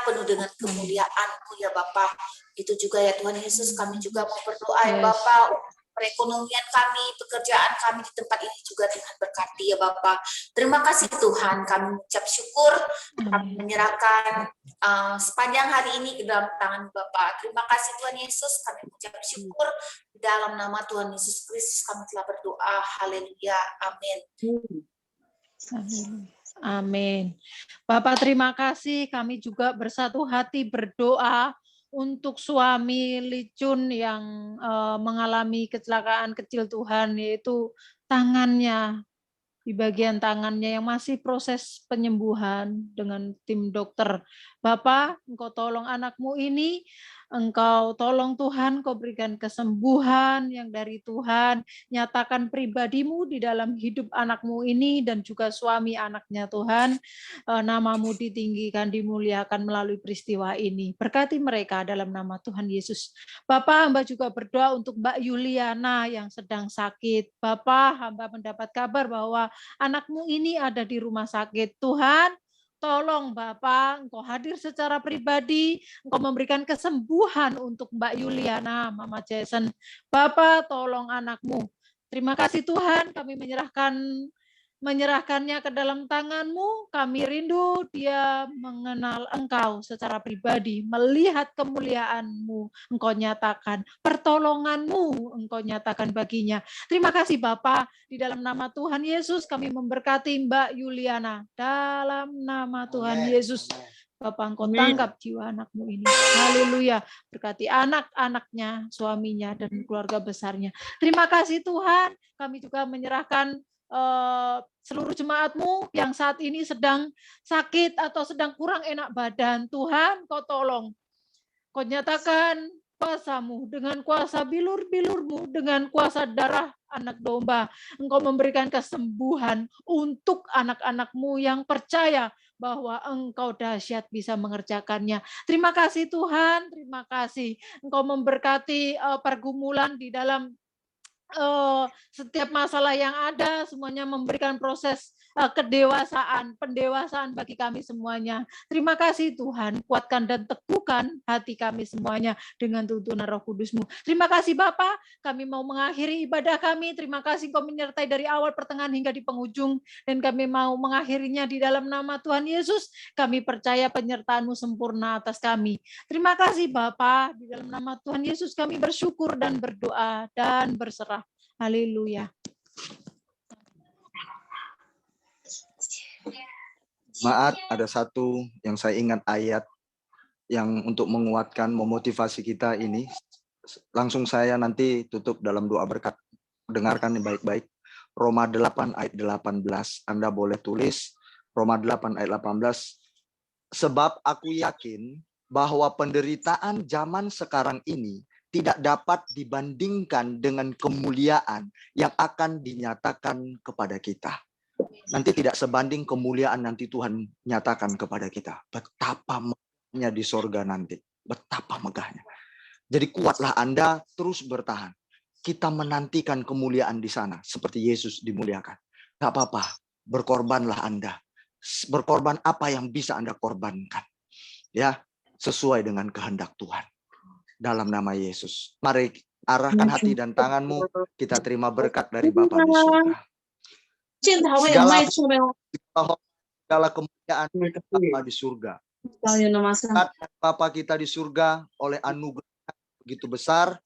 B: penuh dengan kemuliaan-Mu ya Bapa. Itu juga ya Tuhan Yesus, kami juga mau berdoa ya
A: Yes.
B: Bapa, perekonomian kami, pekerjaan kami di tempat ini juga Tuhan berkati ya Bapa. Terima kasih Tuhan, kami mengucap syukur, kami menyerahkan sepanjang hari ini ke dalam tangan Bapa. Terima kasih Tuhan Yesus, kami mengucap syukur di dalam nama Tuhan Yesus Kristus kami telah berdoa. Haleluya, amin.
A: Amin. Bapak terima kasih, kami juga bersatu hati berdoa untuk suami Licun yang mengalami kecelakaan kecil Tuhan, yaitu tangannya, di bagian tangannya yang masih proses penyembuhan dengan tim dokter. Bapak, Engkau tolong anakmu ini, Engkau tolong Tuhan, Kau berikan kesembuhan yang dari Tuhan, nyatakan pribadimu di dalam hidup anakmu ini dan juga suami anaknya Tuhan, namamu ditinggikan, dimuliakan melalui peristiwa ini. Berkati mereka dalam nama Tuhan Yesus. Bapak, hamba juga berdoa untuk Mbak Yuliana yang sedang sakit. Bapak, hamba mendapat kabar bahwa anakmu ini ada di rumah sakit. Tuhan, tolong Bapak, Engkau hadir secara pribadi, Engkau memberikan kesembuhan untuk Mbak Yuliana, Mama Jason. Bapak, tolong anakmu. Terima kasih Tuhan, kami menyerahkannya ke dalam tangan-Mu. Kami rindu dia mengenal Engkau secara pribadi, melihat kemuliaan-Mu, Engkau nyatakan, pertolongan-Mu, Engkau nyatakan baginya. Terima kasih Bapa, di dalam nama Tuhan Yesus kami memberkati Mbak Yuliana. Dalam nama Tuhan Yesus, Bapak Engkau tanggap jiwa anakmu ini. Haleluya. Berkati anak-anaknya, suaminya, dan keluarga besarnya. Terima kasih Tuhan, kami juga menyerahkan seluruh jemaat-Mu yang saat ini sedang sakit atau sedang kurang enak badan. Tuhan, Kau tolong. Kau nyatakan kuasa-Mu dengan kuasa bilur-bilur-Mu, dengan kuasa darah anak domba. Engkau memberikan kesembuhan untuk anak-anak-Mu yang percaya bahwa Engkau dahsyat bisa mengerjakannya. Terima kasih Tuhan, terima kasih. Engkau memberkati pergumulan di dalam setiap masalah yang ada, semuanya memberikan proses pendewasaan bagi kami semuanya. Terima kasih Tuhan, kuatkan dan teguhkan hati kami semuanya dengan tuntunan Roh Kudus-Mu. Terima kasih Bapa, kami mau mengakhiri ibadah kami. Terima kasih Kau menyertai dari awal, pertengahan hingga di penghujung, dan kami mau mengakhirinya di dalam nama Tuhan Yesus. Kami percaya penyertaan-Mu sempurna atas kami. Terima kasih Bapa, di dalam nama Tuhan Yesus kami bersyukur dan berdoa dan berserah. Haleluya.
D: Maaf, ada satu yang saya ingat ayat yang untuk menguatkan, memotivasi kita ini. Langsung saya nanti tutup dalam doa berkat. Dengarkan baik-baik. Roma 8 ayat 18. Anda boleh tulis Roma 8 ayat 18. Sebab aku yakin bahwa penderitaan zaman sekarang ini tidak dapat dibandingkan dengan kemuliaan yang akan dinyatakan kepada kita. Nanti tidak sebanding kemuliaan nanti Tuhan nyatakan kepada kita. Betapa megahnya di sorga nanti. Betapa megahnya. Jadi kuatlah Anda, terus bertahan. Kita menantikan kemuliaan di sana. Seperti Yesus dimuliakan. Gak apa-apa, berkorbanlah Anda. Berkorban apa yang bisa Anda korbankan. Ya, sesuai dengan kehendak Tuhan. Dalam nama Yesus. Mari arahkan hati dan tanganmu. Kita terima berkat dari Bapa di surga. Segala kemuliaan Bapa di surga. Bapa kita di surga oleh anugerah begitu besar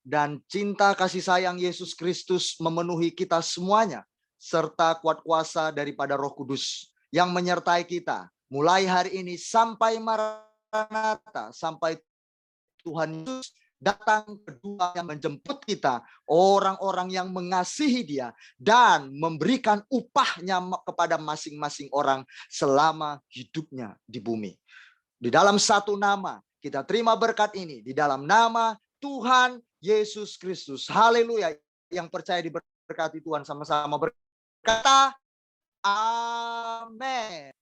D: dan cinta kasih sayang Yesus Kristus memenuhi kita semuanya serta kuat kuasa daripada Roh Kudus yang menyertai kita mulai hari ini sampai Maranatha, sampai Tuhan Yesus datang kedua yang menjemput kita, orang-orang yang mengasihi Dia dan memberikan upahnya kepada masing-masing orang selama hidupnya di bumi. Di dalam satu nama kita terima berkat ini, di dalam nama Tuhan Yesus Kristus. Haleluya. Yang percaya diberkati Tuhan sama-sama berkata amin.